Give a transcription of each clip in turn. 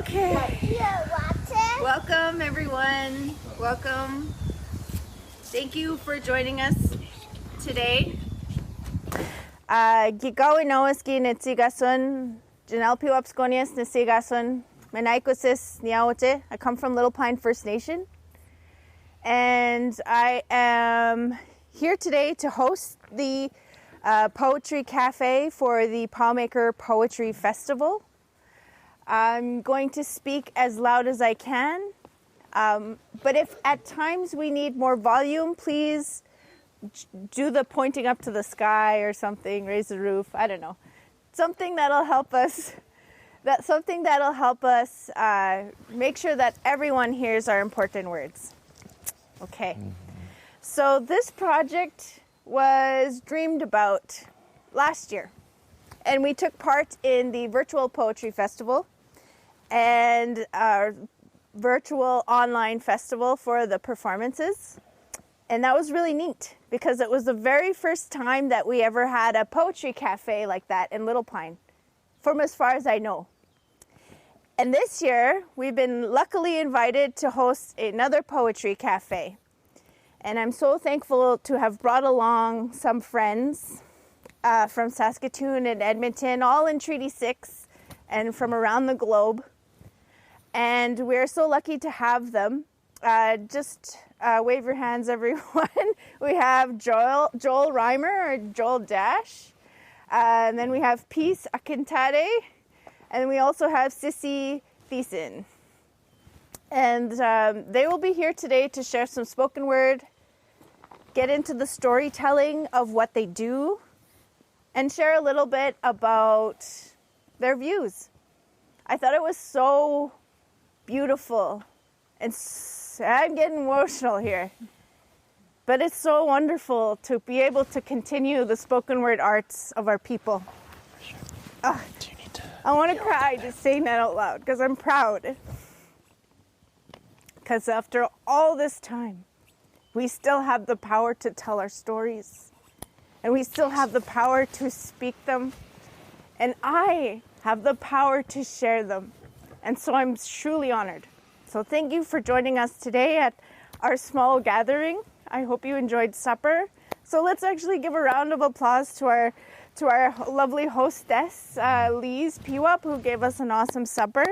Okay. Welcome, everyone. Welcome. Thank you for joining us today. Gigawin Nowaski Netsigasun, Janelle Pewapsconias Nesigasun, Menaikosis Niaote. I come from Little Pine First Nation. And I am here today to host the Poetry Cafe for the Poundmaker Poetry Festival. I'm going to speak as loud as I can, but if at times we need more volume, please do the pointing up to the sky or something, raise the roof, I don't know. Something that'll help us, make sure that everyone hears our important words. Okay, so this project was dreamed about last year, and we took part in the virtual poetry festival and our virtual online festival for the performances. And that was really neat because it was the very first time that we ever had a poetry cafe like that in Little Pine, from as far as I know. And this year, we've been luckily invited to host another poetry cafe. And I'm so thankful to have brought along some friends from Saskatoon and Edmonton, all in Treaty 6 and from around the globe. And we're so lucky to have them. Just wave your hands, everyone. We have Joel Reimer, or Joel Dash. And then we have Peace Akintade. And we also have Sissy Thiessen. And they will be here today to share some spoken word, get into the storytelling of what they do, and share a little bit about their views. I thought it was so beautiful, and I'm getting emotional here, but it's so wonderful to be able to continue the spoken word arts of our people. I want to cry just saying that out loud because I'm proud, because after all this time we still have the power to tell our stories, and we still have the power to speak them, and I have the power to share them. And so I'm truly honored. So thank you for joining us today at our small gathering. I hope you enjoyed supper. So let's actually give a round of applause to our lovely hostess, Lise Pewap, who gave us an awesome supper.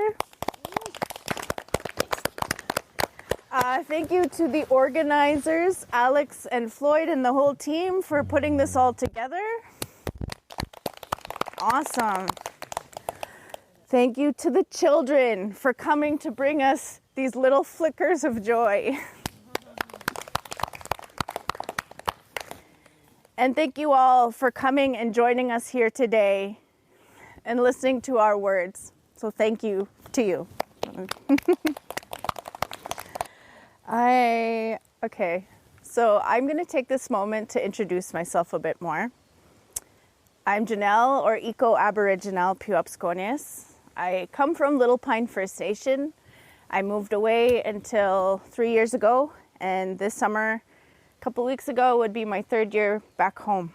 Thank you to the organizers, Alex and Floyd and the whole team, for putting this all together. Awesome. Thank you to the children for coming to bring us these little flickers of joy. And thank you all for coming and joining us here today and listening to our words. So thank you to you. Okay, so I'm going to take this moment to introduce myself a bit more. I'm Janelle, or ecoaborijanelle Pewapsconias. I come from Little Pine First Nation. I moved away until 3 years ago, and this summer, a couple weeks ago, would be my third year back home.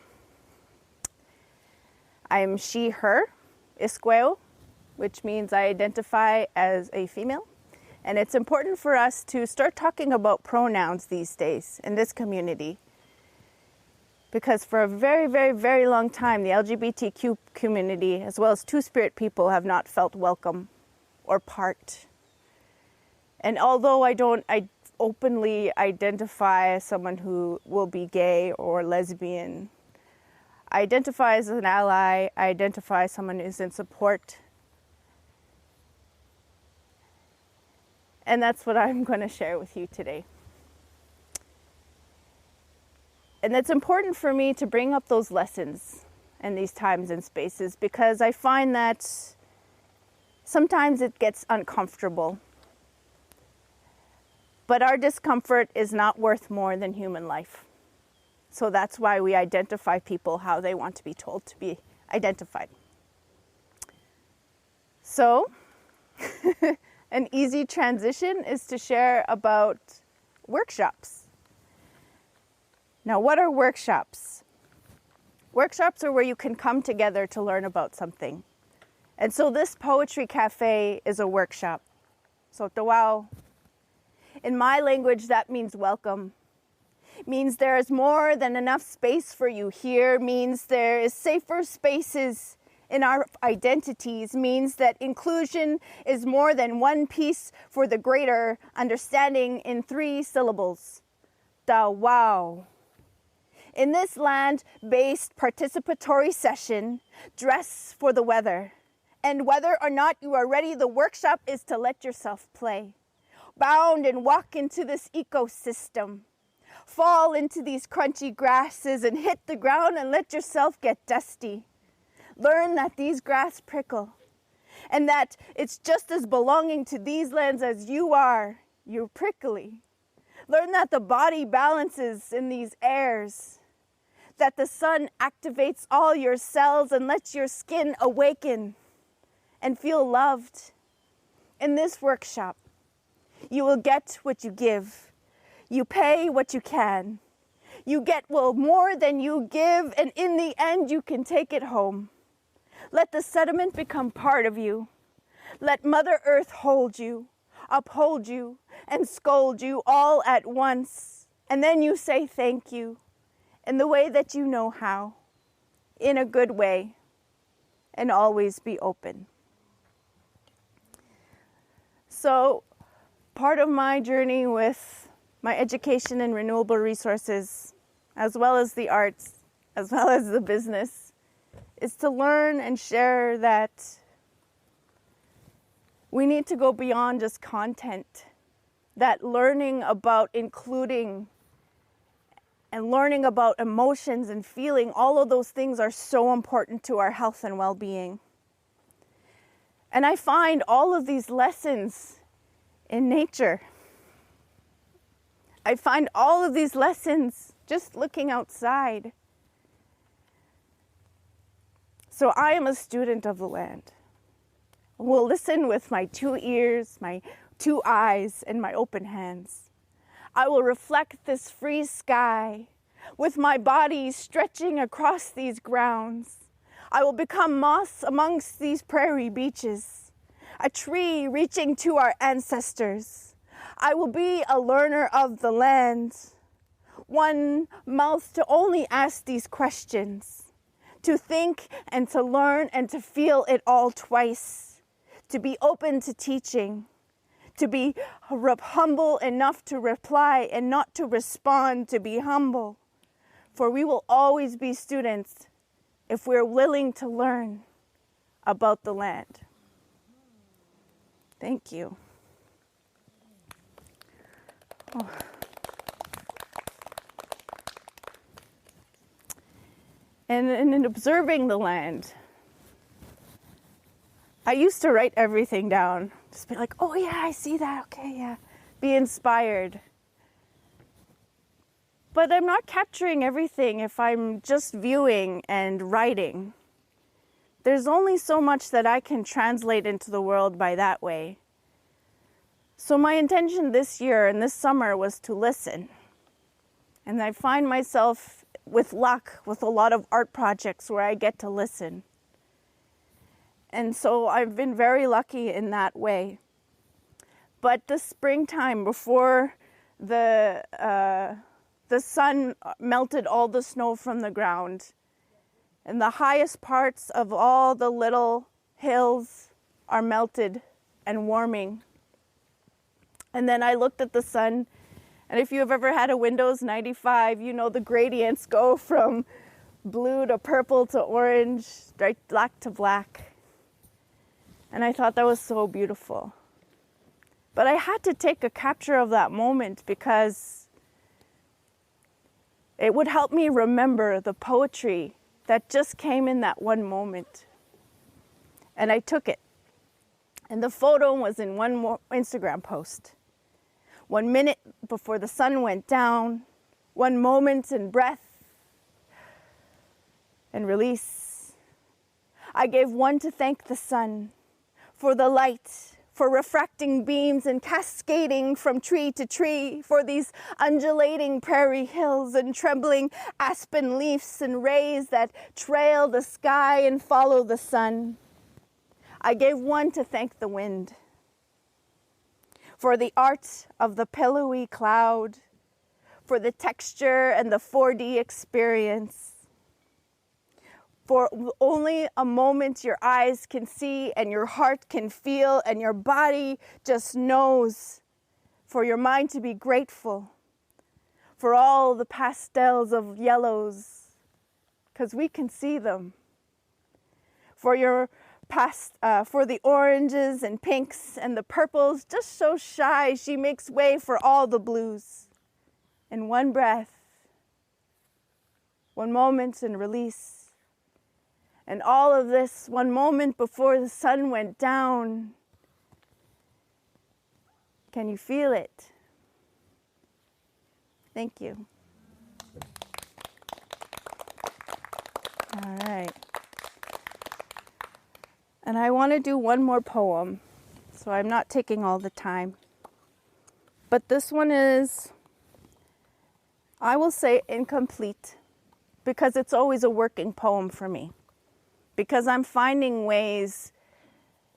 I'm she, her, isqueo, which means I identify as a female. And it's important for us to start talking about pronouns these days in this community, because for a very, very, very long time, the LGBTQ community, as well as Two-Spirit people, have not felt welcome or part. And although I openly identify as someone who will be gay or lesbian, I identify as an ally, I identify as someone who's in support. And that's what I'm going to share with you today. And it's important for me to bring up those lessons in these times and spaces, because I find that sometimes it gets uncomfortable. But our discomfort is not worth more than human life. So that's why we identify people how they want to be told to be identified. So, an easy transition is to share about workshops. Now, what are workshops? Workshops are where you can come together to learn about something. And so this poetry cafe is a workshop. So tawao. In my language, that means welcome. Means there is more than enough space for you here. Means there is safer spaces in our identities. Means that inclusion is more than one piece for the greater understanding in 3 syllables. Tawao. In this land-based participatory session, dress for the weather. And whether or not you are ready, the workshop is to let yourself play. Bound and walk into this ecosystem. Fall into these crunchy grasses and hit the ground and let yourself get dusty. Learn that these grass prickle and that it's just as belonging to these lands as you are. You're prickly. Learn that the body balances in these airs, that the sun activates all your cells and lets your skin awaken and feel loved. In this workshop, you will get what you give. You pay what you can. You get, well, more than you give, and in the end, you can take it home. Let the sediment become part of you. Let Mother Earth hold you, uphold you, and scold you all at once. And then you say thank you in the way that you know how, in a good way, and always be open. So, part of my journey with my education in renewable resources, as well as the arts, as well as the business, is to learn and share that we need to go beyond just content, that learning about including and learning about emotions and feeling, all of those things are so important to our health and well-being. And I find all of these lessons in nature. I find all of these lessons just looking outside. So I am a student of the land. I will listen with my 2 ears, my 2 eyes, and my open hands. I will reflect this free sky with my body stretching across these grounds. I will become moss amongst these prairie beaches, a tree reaching to our ancestors. I will be a learner of the land, one mouth to only ask these questions, to think and to learn and to feel it all twice, to be open to teaching, to be humble enough to reply and not to respond, to be humble. For we will always be students if we're willing to learn about the land. Thank you. Oh. And in observing the land, I used to write everything down. Just be like, oh yeah, I see that, okay, yeah. Be inspired. But I'm not capturing everything if I'm just viewing and writing. There's only so much that I can translate into the world by that way. So my intention this year and this summer was to listen. And I find myself, with luck, with a lot of art projects where I get to listen. And so I've been very lucky in that way. But the springtime, before the sun melted all the snow from the ground, and the highest parts of all the little hills are melted and warming. And then I looked at the sun, and if you've ever had a Windows 95, you know the gradients go from blue to purple to orange, right, black to black. And I thought that was so beautiful. But I had to take a capture of that moment because it would help me remember the poetry that just came in that one moment. And I took it. And the photo was in one Instagram post. 1 minute before the sun went down, 1 moment in breath and release. I gave one to thank the sun for the light, for refracting beams and cascading from tree to tree, for these undulating prairie hills and trembling aspen leaves and rays that trail the sky and follow the sun. I gave one to thank the wind for the art of the pillowy cloud, for the texture and the 4D experience, for only a moment your eyes can see and your heart can feel and your body just knows, for your mind to be grateful for all the pastels of yellows, because we can see them, for the oranges and pinks and the purples, just so shy she makes way for all the blues. In one breath, one moment and release. And all of this, one moment before the sun went down. Can you feel it? Thank you. All right. And I want to do one more poem, so I'm not taking all the time. But this one is, I will say, incomplete, because it's always a working poem for me. Because I'm finding ways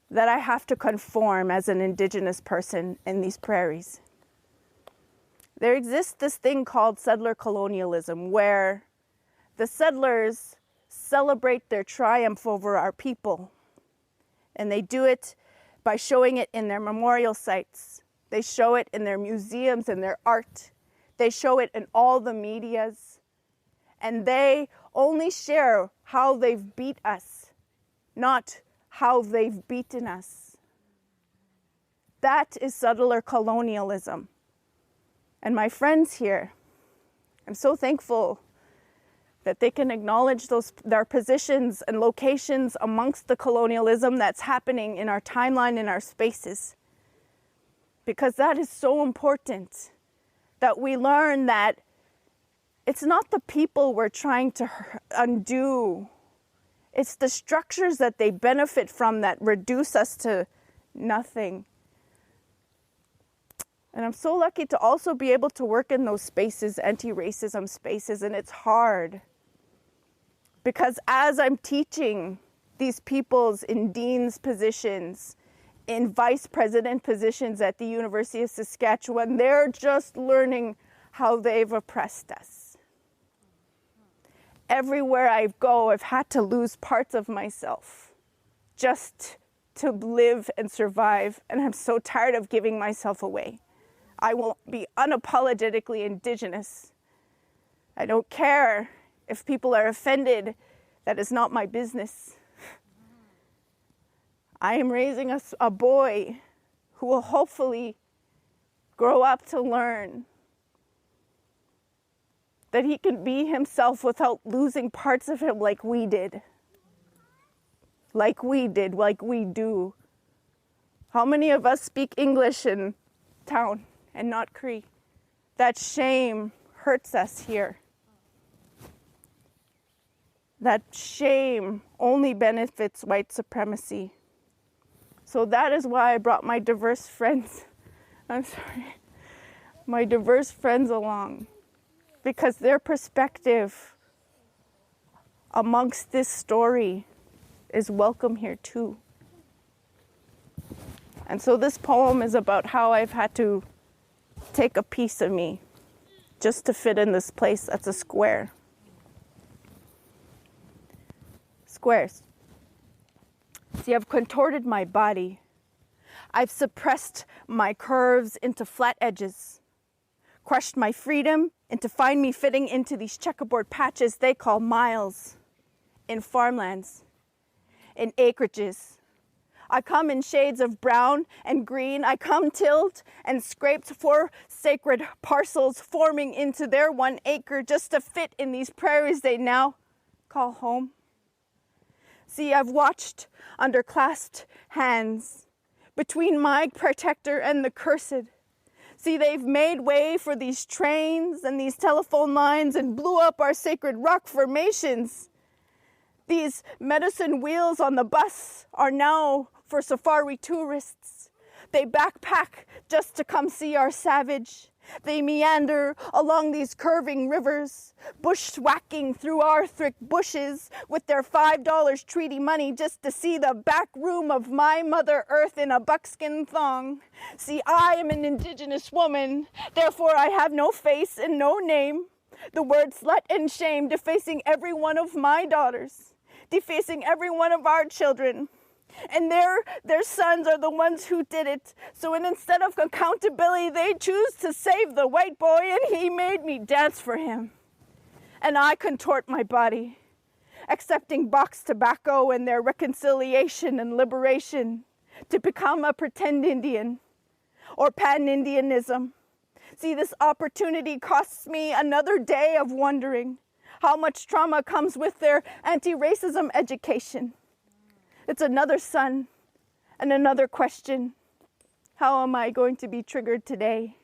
that I have to conform as an Indigenous person in these prairies. There exists this thing called settler colonialism, where the settlers celebrate their triumph over our people. And they do it by showing it in their memorial sites. They show it in their museums and their art. They show it in all the medias. And they only share how they've beat us, not how they've beaten us. That is settler colonialism. And my friends here, I'm so thankful that they can acknowledge their positions and locations amongst the colonialism that's happening in our timeline, in our spaces. Because that is so important, that we learn that it's not the people we're trying to undo. It's the structures that they benefit from that reduce us to nothing. And I'm so lucky to also be able to work in those spaces, anti-racism spaces, and it's hard. Because as I'm teaching these peoples in dean's positions, in vice president positions at the University of Saskatchewan, they're just learning how they've oppressed us. Everywhere I go, I've had to lose parts of myself just to live and survive, and I'm so tired of giving myself away. I will be unapologetically Indigenous. I don't care if people are offended. That is not my business. I am raising a boy who will hopefully grow up to learn that he can be himself without losing parts of him like we did. Like we do. How many of us speak English in town and not Cree? That shame hurts us here. That shame only benefits white supremacy. So that is why I brought my diverse friends. My diverse friends along. Because their perspective amongst this story is welcome here too. And so this poem is about how I've had to take a piece of me just to fit in this place that's a square. Squares. See, I've contorted my body. I've suppressed my curves into flat edges, crushed my freedom and to find me fitting into these checkerboard patches they call miles, in farmlands, in acreages. I come in shades of brown and green. I come tilled and scraped for sacred parcels forming into their 1 acre just to fit in these prairies they now call home. See, I've watched under clasped hands between my protector and the cursed. See, they've made way for these trains and these telephone lines and blew up our sacred rock formations. These medicine wheels on the bus are now for safari tourists. They backpack just to come see our savage. They meander along these curving rivers, bushwhacking through our thick bushes with their $5 treaty money just to see the back room of my Mother Earth in a buckskin thong. See, I am an Indigenous woman, therefore I have no face and no name. The word slut and shame defacing every one of my daughters, defacing every one of our children. And their sons are the ones who did it. So instead of accountability, they choose to save the white boy, and he made me dance for him. And I contort my body, accepting box tobacco and their reconciliation and liberation to become a pretend Indian or pan-Indianism. See, this opportunity costs me another day of wondering how much trauma comes with their anti-racism education. It's another son and another question. How am I going to be triggered today?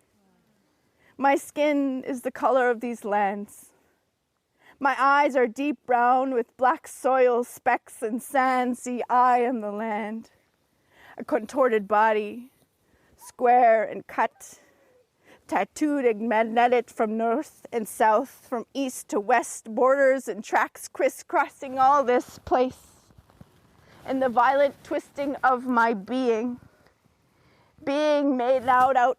My skin is the color of these lands. My eyes are deep brown with black soil specks and sand. See, I am the land. A contorted body, square and cut, tattooed and magnetic from north and south, from east to west, borders and tracks crisscrossing all this place. In the violent twisting of my being made out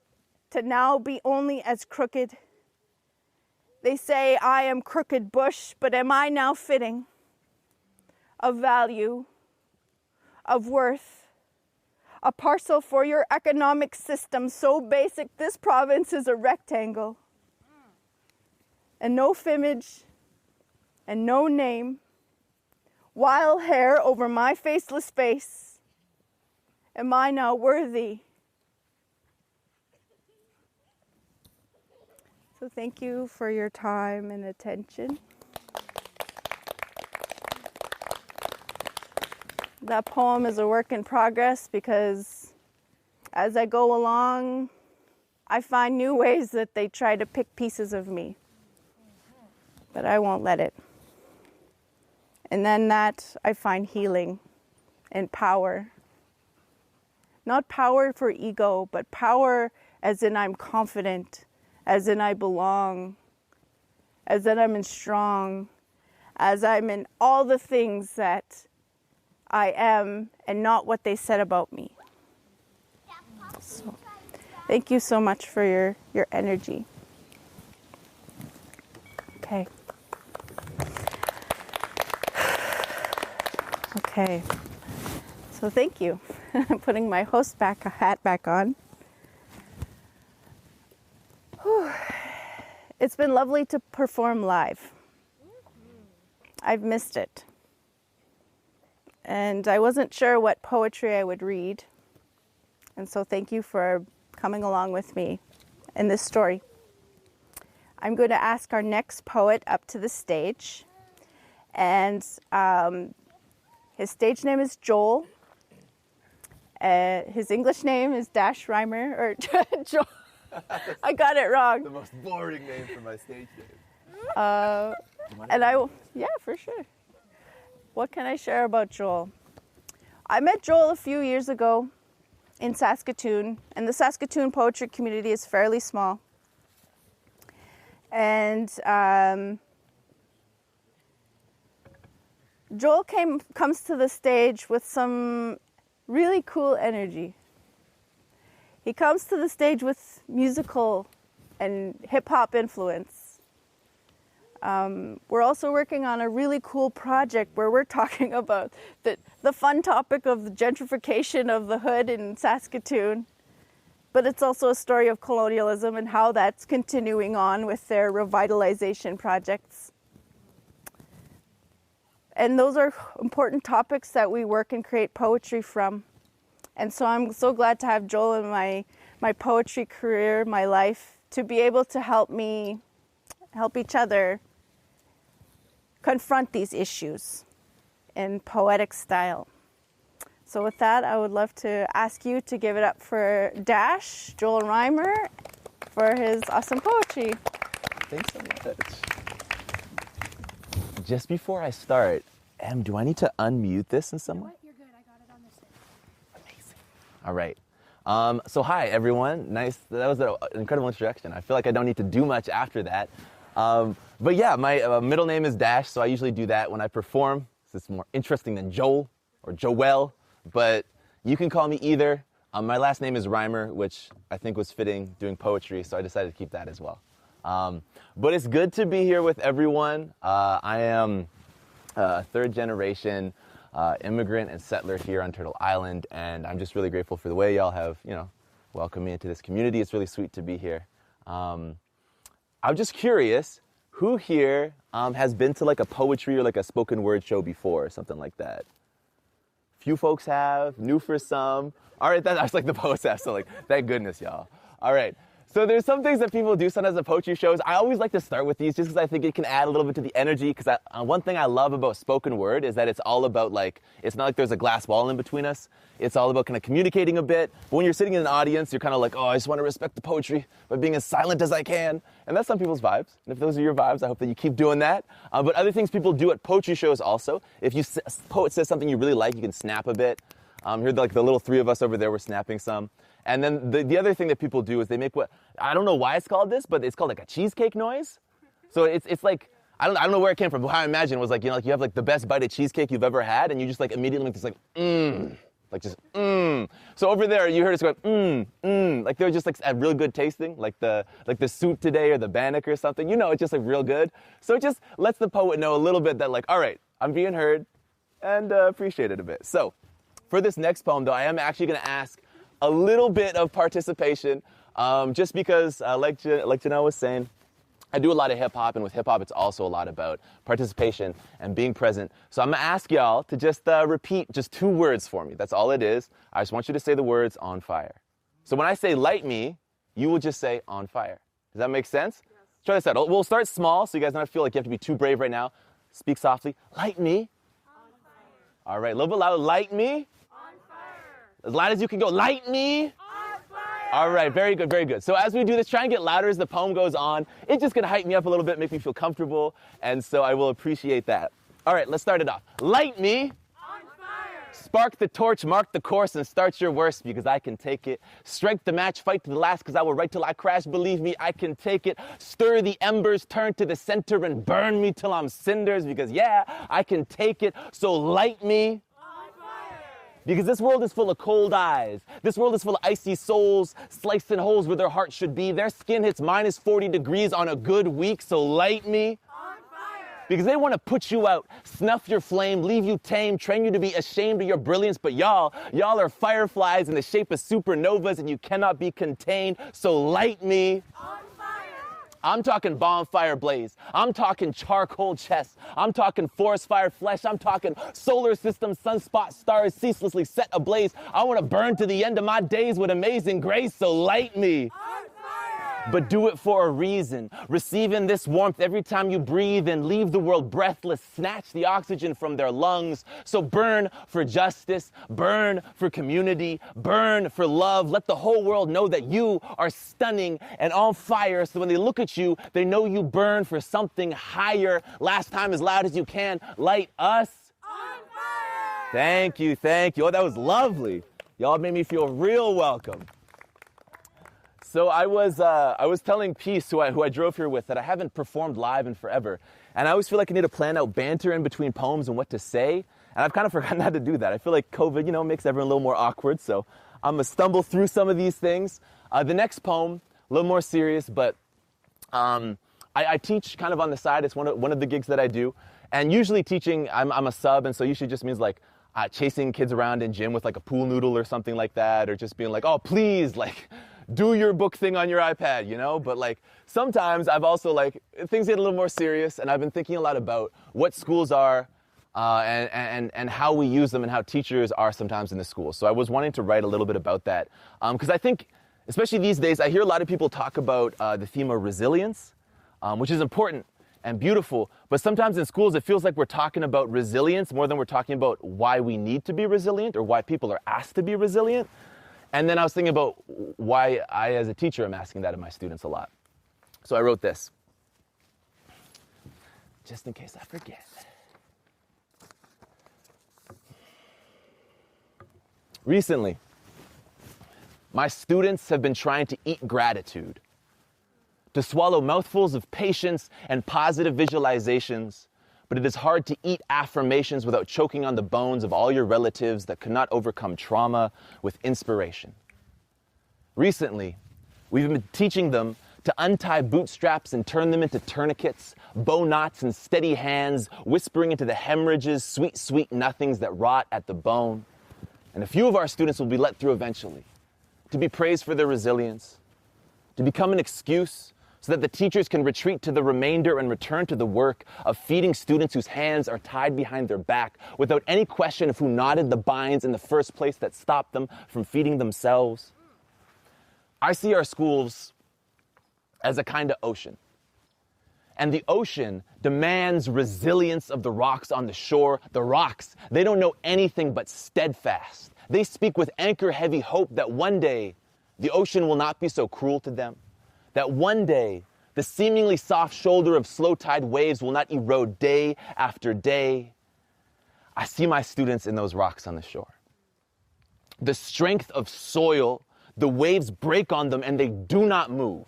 to now be only as crooked. They say I am crooked bush, but am I now fitting of value, of worth, a parcel for your economic system so basic this province is a rectangle, and no image and no name, wild hair over my faceless face. Am I now worthy? So thank you for your time and attention. That poem is a work in progress because as I go along, I find new ways that they try to pick pieces of me. But I won't let it. And then that I find healing and power. Not power for ego, but power as in I'm confident, as in I belong, as in I'm strong, as I'm in all the things that I am and not what they said about me. So, thank you so much for your energy. Okay. Okay, so thank you. I'm putting my host hat back on. Whew. It's been lovely to perform live. I've missed it. And I wasn't sure what poetry I would read. And so thank you for coming along with me in this story. I'm going to ask our next poet up to the stage. And his stage name is Joel. His English name is Reimer, or Joel. I got it wrong. The most boring name for my stage name. Yeah, for sure. What can I share about Joel? I met Joel a few years ago in Saskatoon, and the Saskatoon poetry community is fairly small. And Joel comes to the stage with some really cool energy. He comes to the stage with musical and hip-hop influence. We're also working on a really cool project where we're talking about the fun topic of the gentrification of the hood in Saskatoon. But it's also a story of colonialism and how that's continuing on with their revitalization projects. And those are important topics that we work and create poetry from. And so I'm so glad to have Joel in my poetry career, my life, to be able to help each other confront these issues in poetic style. So with that, I would love to ask you to give it up for Joel Reimer, for his awesome poetry. Thanks so much. Just before I start, Em, do I need to unmute this in some way? You're good. I got it on this side. Amazing. All right. So hi, everyone. Nice. That was an incredible introduction. I feel like I don't need to do much after that. But yeah, my middle name is Dash, so I usually do that when I perform. This is more interesting than Joel or Joel, but you can call me either. My last name is Reimer, which I think was fitting doing poetry, so I decided to keep that as well. But it's good to be here with everyone. I am a third generation immigrant and settler here on Turtle Island, and I'm just really grateful for the way y'all have, welcomed me into this community. It's really sweet to be here. I'm just curious, who here has been to like a poetry or like a spoken word show before or something like that? Few folks have, new for some. All right, that's like the poets have, so like, thank goodness, y'all. All right. So there's some things that people do sometimes at poetry shows. I always like to start with these just because I think it can add a little bit to the energy, because one thing I love about spoken word is that it's all about like, it's not like there's a glass wall in between us. It's all about kind of communicating a bit. But when you're sitting in an audience, you're kind of like, oh, I just want to respect the poetry by being as silent as I can. And that's some people's vibes. And if those are your vibes, I hope that you keep doing that. But other things people do at poetry shows also, if a poet says something you really like, you can snap a bit. Here, like the little three of us over there, we're snapping some. And then the other thing that people do is they make what, I don't know why it's called this, but it's called like a cheesecake noise. So it's like, I don't know where it came from, but how I imagine was like, like you have like the best bite of cheesecake you've ever had, and you just like immediately make this like, like just, So over there, you heard us going, like they're just like real good tasting, like the soup today or the bannock or something, it's just like real good. So it just lets the poet know a little bit that like, all right, I'm being heard and appreciate it a bit. So for this next poem though, I am actually gonna ask a little bit of participation, just because, like Janelle was saying, I do a lot of hip-hop, and with hip-hop, it's also a lot about participation and being present. So I'm going to ask y'all to just repeat just 2 words for me. That's all it is. I just want you to say the words, on fire. So when I say light me, you will just say on fire. Does that make sense? Yes. Try this out. We'll start small, so you guys don't feel like you have to be too brave right now. Speak softly. Light me. On fire. All right, a little bit louder. Light me. As loud as you can go. Light me. On fire. All right, very good, very good. So as we do this, try and get louder as the poem goes on. It's just going to hype me up a little bit, make me feel comfortable, and so I will appreciate that. All right, let's start it off. Light me. On fire. Spark the torch, mark the course, and start your worst, because I can take it. Strike the match, fight to the last, because I will write till I crash. Believe me, I can take it. Stir the embers, turn to the center, and burn me till I'm cinders, because yeah, I can take it. So light me. Because this world is full of cold eyes. This world is full of icy souls, sliced in holes where their hearts should be. Their skin hits minus 40 degrees on a good week, so light me. On fire. Because they want to put you out, snuff your flame, leave you tame, train you to be ashamed of your brilliance. But y'all are fireflies in the shape of supernovas, and you cannot be contained, so light me. On I'm talking bonfire blaze. I'm talking charcoal chest. I'm talking forest fire flesh. I'm talking solar system sunspot stars ceaselessly set ablaze. I want to burn to the end of my days with amazing grace, so light me. But do it for a reason. Receiving this warmth every time you breathe and leave the world breathless. Snatch the oxygen from their lungs. So burn for justice, burn for community, burn for love. Let the whole world know that you are stunning and on fire. So when they look at you, they know you burn for something higher. Last time, as loud as you can, light us. On fire! Thank you, thank you. Oh, that was lovely. Y'all made me feel real welcome. So I was telling Peace, who I drove here with, that I haven't performed live in forever. And I always feel like I need to plan out banter in between poems and what to say. And I've kind of forgotten how to do that. I feel like COVID, makes everyone a little more awkward. So I'm going to stumble through some of these things. The next poem, a little more serious, but I teach kind of on the side. It's one of the gigs that I do. And usually teaching, I'm a sub, and so usually just means like chasing kids around in gym with like a pool noodle or something like that, or just being like, oh, please, like, do your book thing on your iPad, But like sometimes I've also like, things get a little more serious, and I've been thinking a lot about what schools are and how we use them and how teachers are sometimes in the schools. So I was wanting to write a little bit about that because I think, especially these days, I hear a lot of people talk about the theme of resilience, which is important and beautiful, but sometimes in schools it feels like we're talking about resilience more than we're talking about why we need to be resilient or why people are asked to be resilient. And then I was thinking about why I, as a teacher, am asking that of my students a lot. So I wrote this, just in case I forget. Recently, My students have been trying to eat gratitude, to swallow mouthfuls of patience and positive visualizations, but it is hard to eat affirmations without choking on the bones of all your relatives that could not overcome trauma with inspiration. Recently, we've been teaching them to untie bootstraps and turn them into tourniquets, bow knots and steady hands, whispering into the hemorrhages, sweet, sweet nothings that rot at the bone. And a few of our students will be let through eventually, to be praised for their resilience, to become an excuse so that the teachers can retreat to the remainder and return to the work of feeding students whose hands are tied behind their back without any question of who knotted the binds in the first place that stopped them from feeding themselves. I see our schools as a kind of ocean. And the ocean demands resilience of the rocks on the shore. The rocks, they don't know anything but steadfast. They speak with anchor-heavy hope that one day the ocean will not be so cruel to them, that one day the seemingly soft shoulder of slow-tide waves will not erode day after day. I see my students in those rocks on the shore. The strength of soil, the waves break on them and they do not move,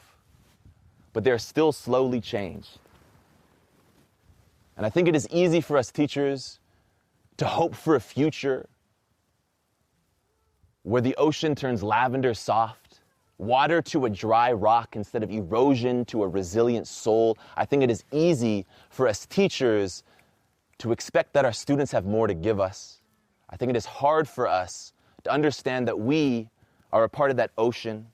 but they're still slowly changed. And I think it is easy for us teachers to hope for a future where the ocean turns lavender soft, water to a dry rock instead of erosion to a resilient soul. I think it is easy for us teachers to expect that our students have more to give us. I think it is hard for us to understand that we are a part of that ocean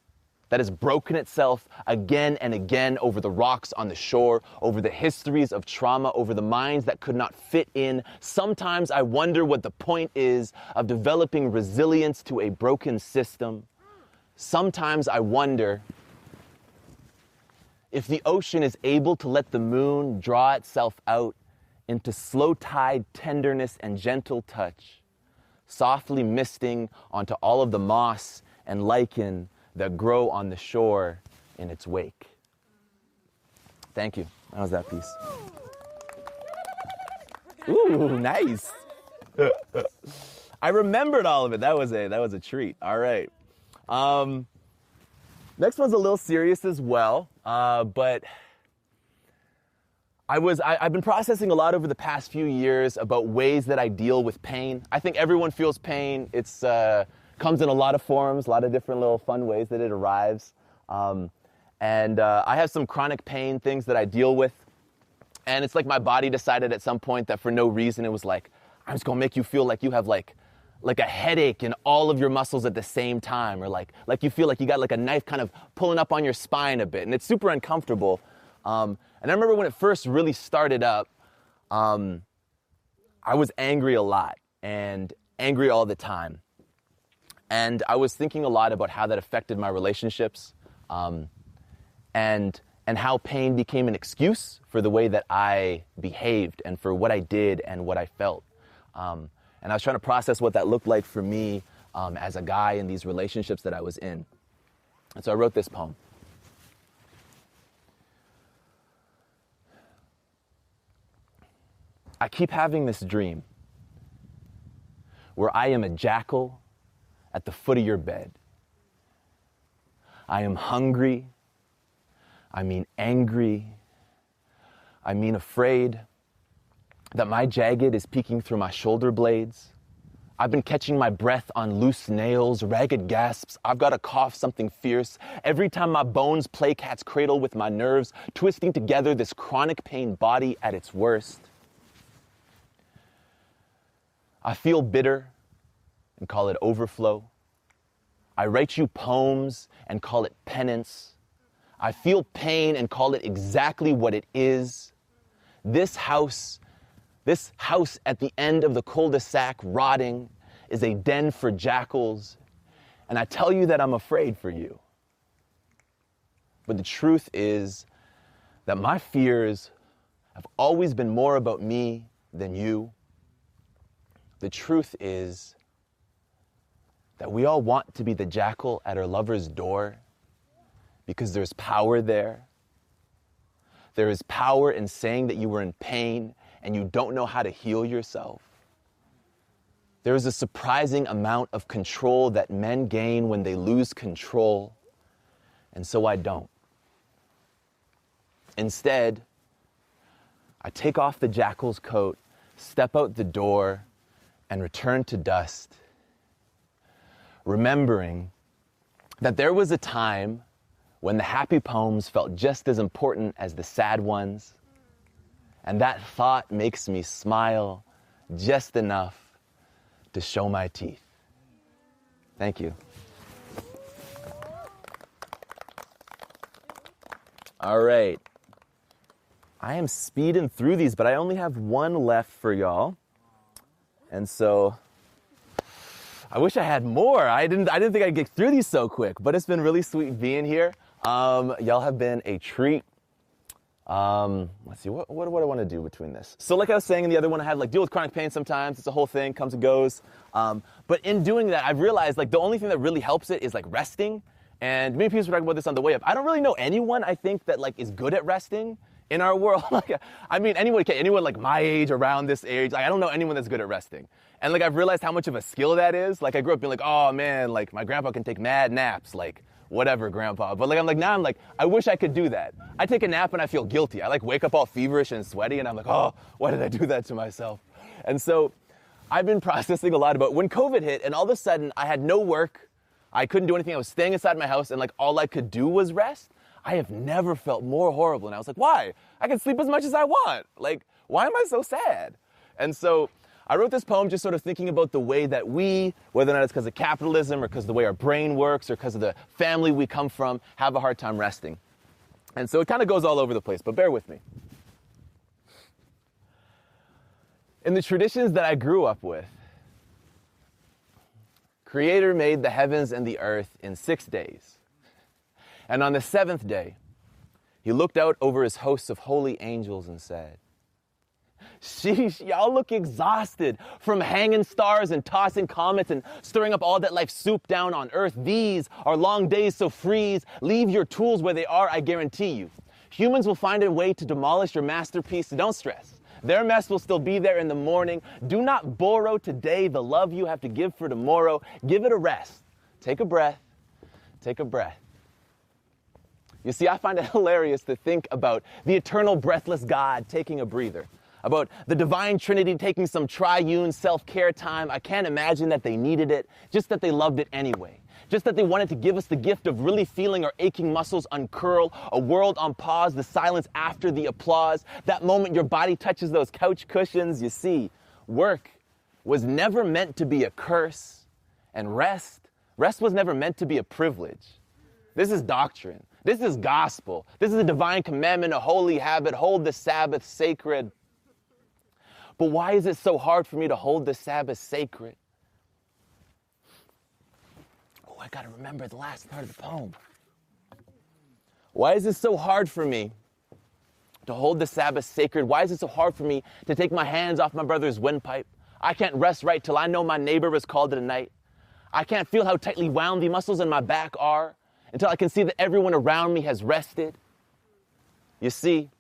that has broken itself again and again over the rocks on the shore, over the histories of trauma, over the minds that could not fit in. Sometimes I wonder what the point is of developing resilience to a broken system. Sometimes I wonder if the ocean is able to let the moon draw itself out into slow tide tenderness and gentle touch, softly misting onto all of the moss and lichen that grow on the shore in its wake. Thank you. That was that piece. Ooh, nice. I remembered all of it. That was a treat. All right. Next one's a little serious as well, but I've been processing a lot over the past few years about ways that I deal with pain. I think everyone feels pain. It's comes in a lot of forms, a lot of different little fun ways that it arrives. And I have some chronic pain things that I deal with. And it's like my body decided at some point that for no reason, it was like, I'm just gonna make you feel like you have like a headache in all of your muscles at the same time, or like you feel like you got like a knife kind of pulling up on your spine a bit, and it's super uncomfortable. And I remember when it first really started up, I was angry a lot and angry all the time. And I was thinking a lot about how that affected my relationships, and how pain became an excuse for the way that I behaved and for what I did and what I felt. And I was trying to process what that looked like for me as a guy in these relationships that I was in. And so I wrote this poem. I keep having this dream where I am a jackal at the foot of your bed. I am hungry. I mean angry. I mean afraid that my jagged is peeking through my shoulder blades. I've been catching my breath on loose nails, ragged gasps. I've got to cough something fierce. Every time my bones play cat's cradle with my nerves, twisting together this chronic pain body at its worst. I feel bitter and call it overflow. I write you poems and call it penance. I feel pain and call it exactly what it is. This house at the end of the cul-de-sac rotting is a den for jackals, and I tell you that I'm afraid for you. But the truth is that my fears have always been more about me than you. The truth is that we all want to be the jackal at our lover's door because there's power there. There is power in saying that you were in pain and you don't know how to heal yourself. There is a surprising amount of control that men gain when they lose control, and so I don't. Instead, I take off the jackal's coat, step out the door, and return to dust, remembering that there was a time when the happy poems felt just as important as the sad ones, and that thought makes me smile just enough to show my teeth. Thank you. All right. I am speeding through these, but I only have one left for y'all. And so I wish I had more. I didn't think I'd get through these so quick, but it's been really sweet being here. Y'all have been a treat. Let's see, what do I want to do between this? So like I was saying in the other one, I had deal with chronic pain sometimes. It's a whole thing, comes and goes. But in doing that, I've realized the only thing that really helps it is resting. And many people were talking about this on the way up. I don't really know anyone I think that is good at resting in our world. Anyone my age, around this age, I don't know anyone that's good at resting. And I've realized how much of a skill that is. I grew up being oh man, my grandpa can take mad naps, whatever, grandpa. But now I wish I could do that. I take a nap and I feel guilty. I wake up all feverish and sweaty and I'm oh, why did I do that to myself? And so I've been processing a lot about when COVID hit and all of a sudden I had no work. I couldn't do anything. I was staying inside my house and all I could do was rest. I have never felt more horrible. And I was why? I can sleep as much as I want. Why am I so sad? And so I wrote this poem just sort of thinking about the way that we, whether or not it's because of capitalism or because of the way our brain works or because of the family we come from, have a hard time resting. And so it kind of goes all over the place, but bear with me. In the traditions that I grew up with, Creator made the heavens and the earth in 6 days. And on the seventh day, he looked out over his hosts of holy angels and said, sheesh, y'all look exhausted from hanging stars and tossing comets and stirring up all that life soup down on earth. These are long days, so freeze. Leave your tools where they are, I guarantee you. Humans will find a way to demolish your masterpiece, so don't stress. Their mess will still be there in the morning. Do not borrow today the love you have to give for tomorrow. Give it a rest. Take a breath. Take a breath. You see, I find it hilarious to think about the eternal breathless God taking a breather, about the divine Trinity taking some triune self-care time. I can't imagine that they needed it, just that they loved it anyway. Just that they wanted to give us the gift of really feeling our aching muscles uncurl, a world on pause, the silence after the applause, that moment your body touches those couch cushions. You see, work was never meant to be a curse, and rest was never meant to be a privilege. This is doctrine. This is gospel. This is a divine commandment, a holy habit. Hold the Sabbath sacred. But why is it so hard for me to hold the Sabbath sacred? Oh, I gotta remember the last part of the poem. Why is it so hard for me to hold the Sabbath sacred? Why is it so hard for me to take my hands off my brother's windpipe? I can't rest right till I know my neighbor has called it a night. I can't feel how tightly wound the muscles in my back are until I can see that everyone around me has rested. You see,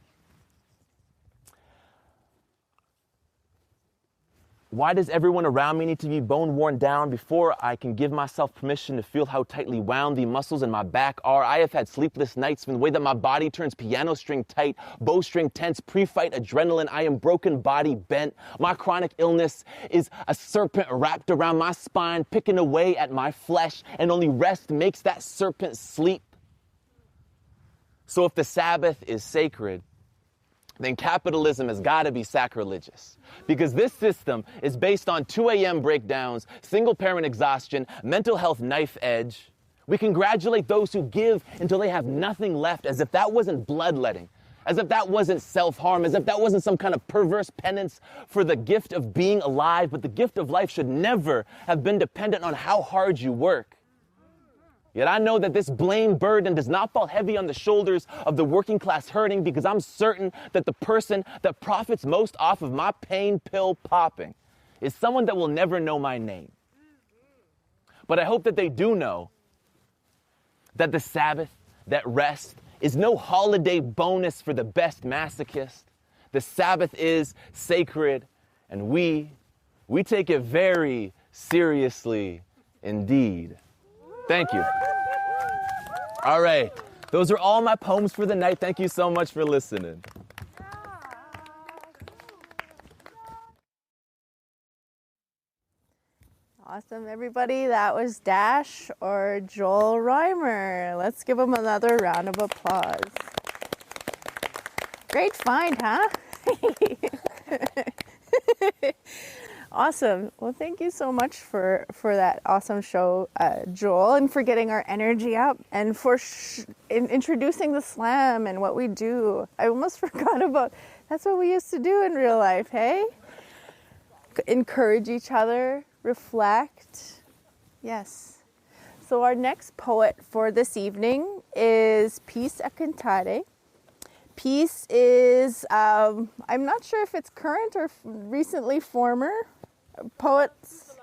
why does everyone around me need to be bone worn down before I can give myself permission to feel how tightly wound the muscles in my back are? I have had sleepless nights from the way that my body turns piano string tight, bowstring tense, pre-fight adrenaline. I am broken body bent. My chronic illness is a serpent wrapped around my spine, picking away at my flesh, and only rest makes that serpent sleep. So if the Sabbath is sacred, then capitalism has got to be sacrilegious. Because this system is based on 2 a.m. breakdowns, single-parent exhaustion, mental health knife edge. We congratulate those who give until they have nothing left, as if that wasn't bloodletting, as if that wasn't self-harm, as if that wasn't some kind of perverse penance for the gift of being alive. But the gift of life should never have been dependent on how hard you work. Yet I know that this blame burden does not fall heavy on the shoulders of the working class hurting, because I'm certain that the person that profits most off of my pain pill popping is someone that will never know my name. But I hope that they do know that the Sabbath, that rest, is no holiday bonus for the best masochist. The Sabbath is sacred, and we We take it very seriously indeed. Thank you. All right. Those are all my poems for the night. Thank you so much for listening. Awesome, everybody. That was Dash or Joel Reimer. Let's give him another round of applause. Great find, huh? Awesome. Well, thank you so much for that awesome show, Joel, and for getting our energy up and for introducing the slam and what we do. I almost forgot about, that's what we used to do in real life, hey? Encourage each other, reflect. Yes. So our next poet for this evening is Peace Akintade. Peace is, I'm not sure if it's current or recently former poets.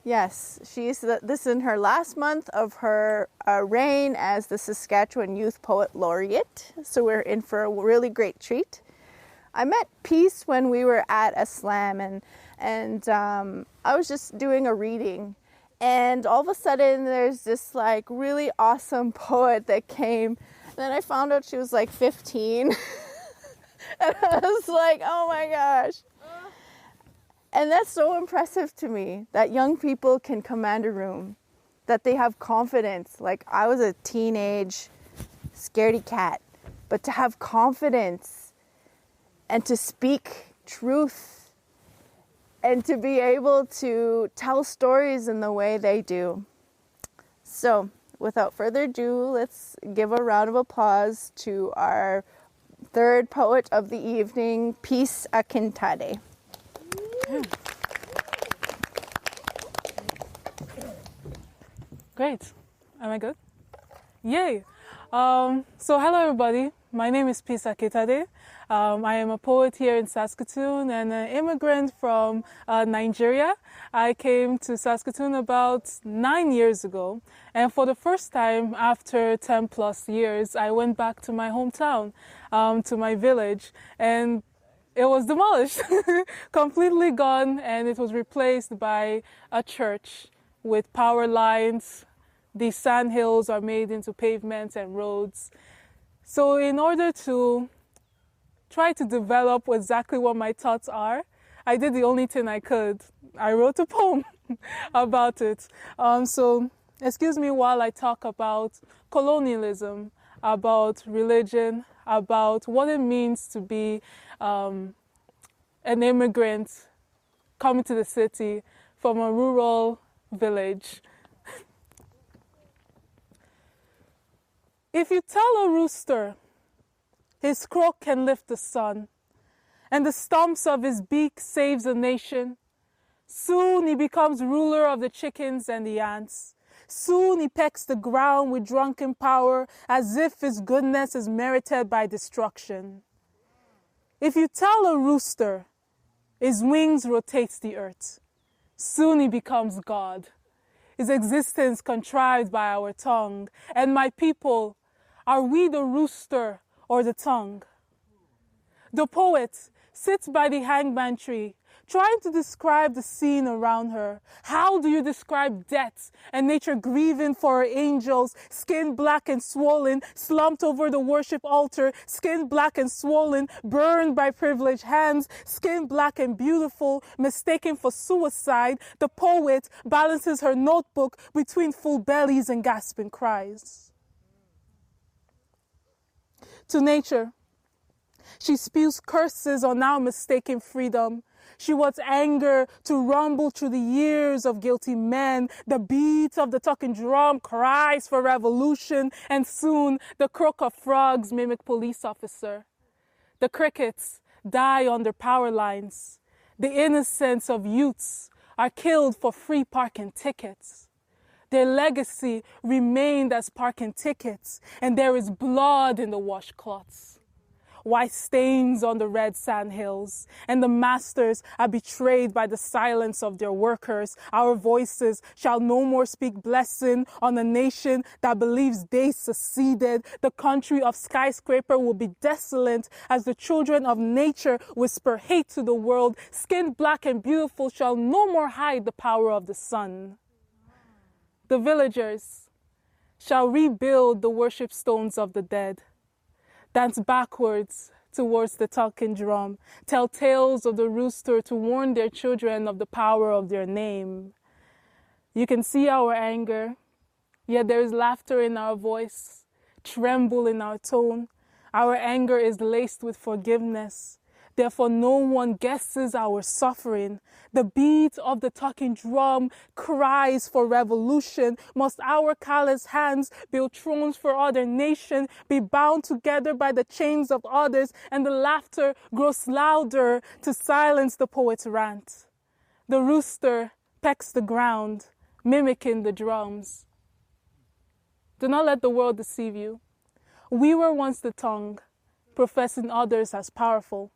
Yes, this is in her last month of her reign as the Saskatchewan Youth Poet Laureate. So we're in for a really great treat. I met Peace when we were at a slam and I was just doing a reading, and all of a sudden there's this like really awesome poet that came. Then I found out she was like 15. And I was like, oh my gosh. And that's so impressive to me that young people can command a room, that they have confidence. Like I was a teenage scaredy cat, but to have confidence and to speak truth and to be able to tell stories in the way they do. So, without further ado, let's give a round of applause to our third poet of the evening, Peace Akintade. Great. Am I good? Yay. So hello everybody. My name is Peace Akintade. I am a poet here in Saskatoon and an immigrant from Nigeria. I came to Saskatoon about 9 years ago, and for the first time after 10 plus years, I went back to my hometown, to my village, and it was demolished, completely gone, and it was replaced by a church with power lines. These sand hills are made into pavements and roads. So in order to try to develop exactly what my thoughts are, I did the only thing I could. I wrote a poem about it. So excuse me while I talk about colonialism, about religion, about what it means to be an immigrant coming to the city from a rural village. If you tell a rooster his croak can lift the sun, and the stumps of his beak saves a nation, soon he becomes ruler of the chickens and the ants. Soon he pecks the ground with drunken power, as if his goodness is merited by destruction. If you tell a rooster his wings rotate the earth, soon he becomes God. His existence contrived by our tongue. And my people, are we the rooster or the tongue? The poet sits by the hangman tree, trying to describe the scene around her. How do you describe death and nature grieving for her angels, skin black and swollen, slumped over the worship altar, skin black and swollen, burned by privileged hands, skin black and beautiful, mistaken for suicide? The poet balances her notebook between full bellies and gasping cries. To nature, she spews curses on our mistaken freedom. She wants anger to rumble through the ears of guilty men. The beat of the talking drum cries for revolution, and soon the croak of frogs mimic police officer. The crickets die under power lines. The innocents of youths are killed for free parking tickets. Their legacy remained as parking tickets, and there is blood in the washcloths. white stains on the red sand hills. And the masters are betrayed by the silence of their workers. Our voices shall no more speak blessing on a nation that believes they succeeded. The country of skyscraper will be desolate as the children of nature whisper hate to the world. Skin black and beautiful shall no more hide the power of the sun. The villagers shall rebuild the worship stones of the dead, dance backwards towards the talking drum, tell tales of the rooster to warn their children of the power of their name. You can see our anger, yet there is laughter in our voice, tremble in our tone. Our anger is laced with forgiveness. Therefore, no one guesses our suffering. The beat of the talking drum cries for revolution. Must our callous hands build thrones for other nations, be bound together by the chains of others, and the laughter grows louder to silence the poet's rant. The rooster pecks the ground, mimicking the drums. Do not let the world deceive you. We were once the tongue, professing others as powerful.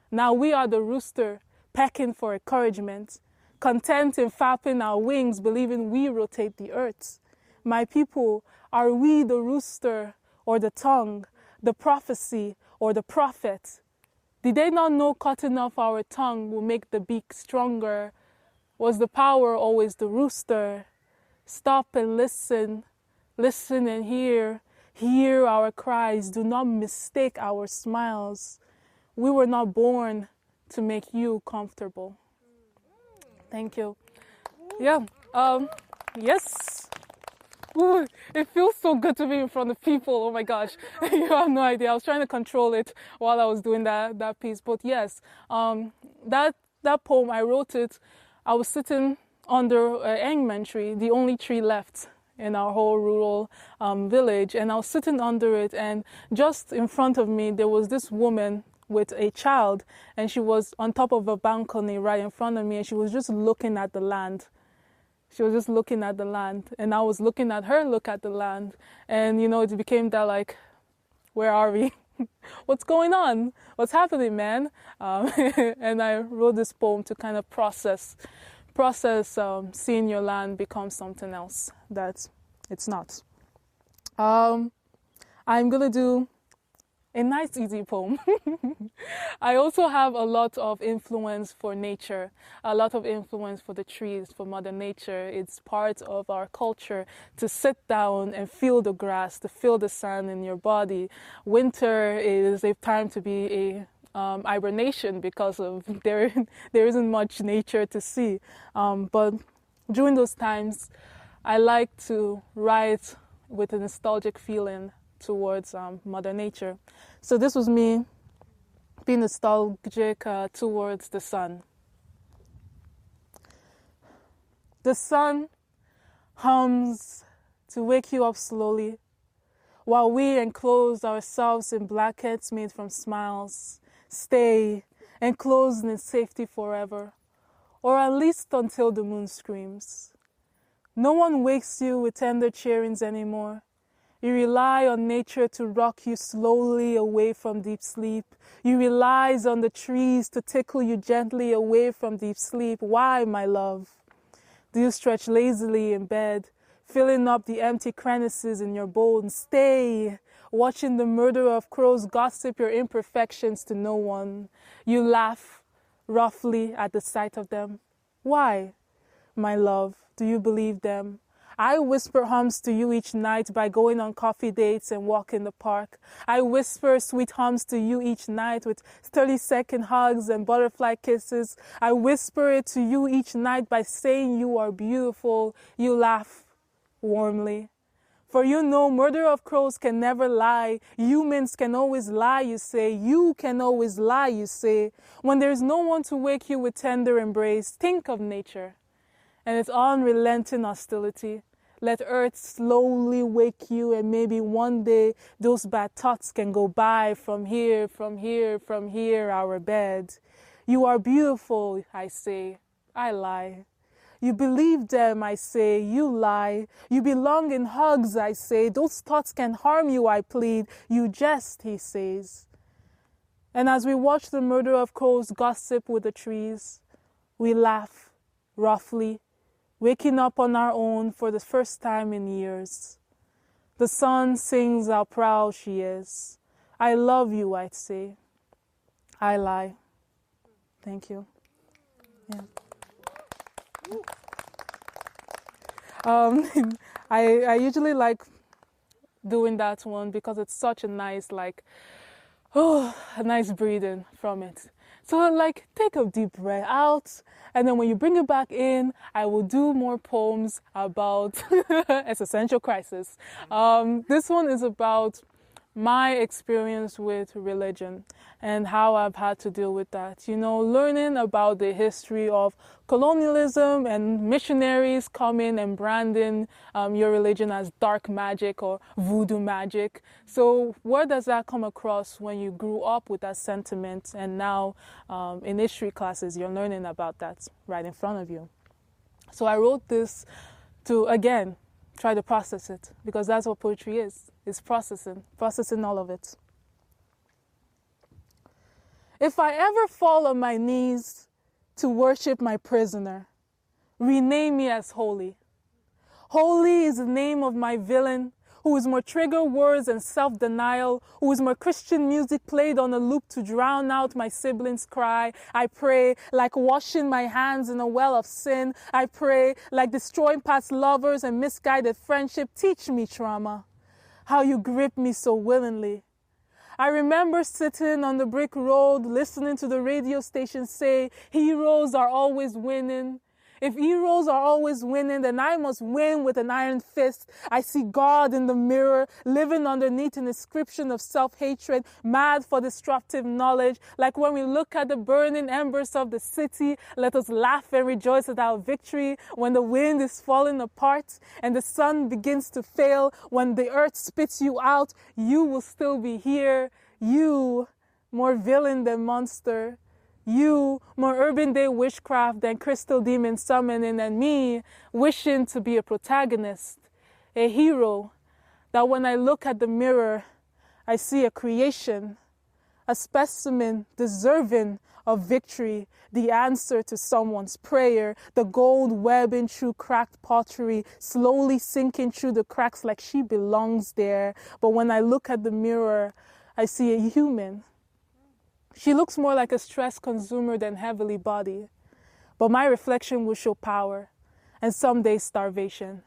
Now we are the rooster, pecking for encouragement, content in flapping our wings, believing we rotate the earth. My people, are we the rooster or the tongue, the prophecy or the prophet? Did they not know cutting off our tongue will make the beak stronger? Was the power always the rooster? Stop and listen, listen and hear our cries, do not mistake our smiles. We were not born to make you comfortable. Thank you. Yeah. Yes. Ooh, it feels so good to be in front of people. Oh my gosh. You have no idea. I was trying to control it while I was doing that piece. But yes, that poem, I wrote it. I was sitting under an engman tree, the only tree left in our whole rural village. And I was sitting under it. And just in front of me, there was this woman with a child, and she was on top of a balcony right in front of me, and she was just looking at the land. She was just looking at the land, and I was looking at her look at the land, and it became that like, where are we? What's going on? What's happening, man? And I wrote this poem to kind of process seeing your land become something else that it's not. I'm gonna do a nice, easy poem. I also have a lot of influence for nature, a lot of influence for the trees, for Mother Nature. It's part of our culture to sit down and feel the grass, to feel the sand in your body. Winter is a time to be a hibernation because of there isn't much nature to see. But during those times, I like to write with a nostalgic feeling towards Mother Nature. So this was me being nostalgic towards the sun. The sun hums to wake you up slowly, while we enclose ourselves in blankets made from smiles, stay enclosed in safety forever, or at least until the moon screams. No one wakes you with tender cheerings anymore. You rely on nature to rock you slowly away from deep sleep. You rely on the trees to tickle you gently away from deep sleep. Why, my love? Do you stretch lazily in bed, filling up the empty crevices in your bones? Stay, watching the murder of crows gossip your imperfections to no one. You laugh roughly at the sight of them. Why, my love, do you believe them? I whisper hums to you each night by going on coffee dates and walk in the park. I whisper sweet hums to you each night with 30-second hugs and butterfly kisses. I whisper it to you each night by saying you are beautiful. You laugh warmly. For you know murder of crows can never lie. Humans can always lie, you say. You can always lie, you say. When there's no one to wake you with tender embrace, think of nature and its unrelenting hostility. Let earth slowly wake you, and maybe one day those bad thoughts can go by from here, our bed. You are beautiful, I say. I lie. You believe them, I say. You lie. You belong in hugs, I say. Those thoughts can harm you, I plead. You jest, he says. And as we watch the murder of crows gossip with the trees, we laugh roughly, waking up on our own for the first time in years. The sun sings how proud she is. I love you, I'd say. I lie. Thank you. Yeah. I usually like doing that one because it's such a nice, a nice breathing from it. So take a deep breath out, and then when you bring it back in, I will do more poems about existential crisis. This one is about my experience with religion and how I've had to deal with that. Learning about the history of colonialism and missionaries coming and branding your religion as dark magic or voodoo magic. So where does that come across when you grew up with that sentiment, and now in history classes you're learning about that right in front of you? So I wrote this to, again, try to process it, because that's what poetry is. It's processing all of it. If I ever fall on my knees to worship my prisoner, rename me as holy. Holy is the name of my villain, who is more trigger words and self-denial, who is more Christian music played on a loop to drown out my siblings' cry. I pray like washing my hands in a well of sin. I pray like destroying past lovers and misguided friendship. Teach me, trauma, how you grip me so willingly. I remember sitting on the brick road, listening to the radio station say, heroes are always winning. If heroes are always winning, then I must win with an iron fist. I see God in the mirror, living underneath an inscription of self-hatred, mad for destructive knowledge. Like when we look at the burning embers of the city, let us laugh and rejoice at our victory. When the wind is falling apart and the sun begins to fail, when the earth spits you out, you will still be here. You, more villain than monster. You, more urban day witchcraft than crystal demon summoning, and me, wishing to be a protagonist, a hero, that when I look at the mirror, I see a creation, a specimen deserving of victory, the answer to someone's prayer, the gold webbing through cracked pottery, slowly sinking through the cracks like she belongs there. But when I look at the mirror, I see a human. She looks more like a stress consumer than heavily bodied. But my reflection will show power, and someday starvation.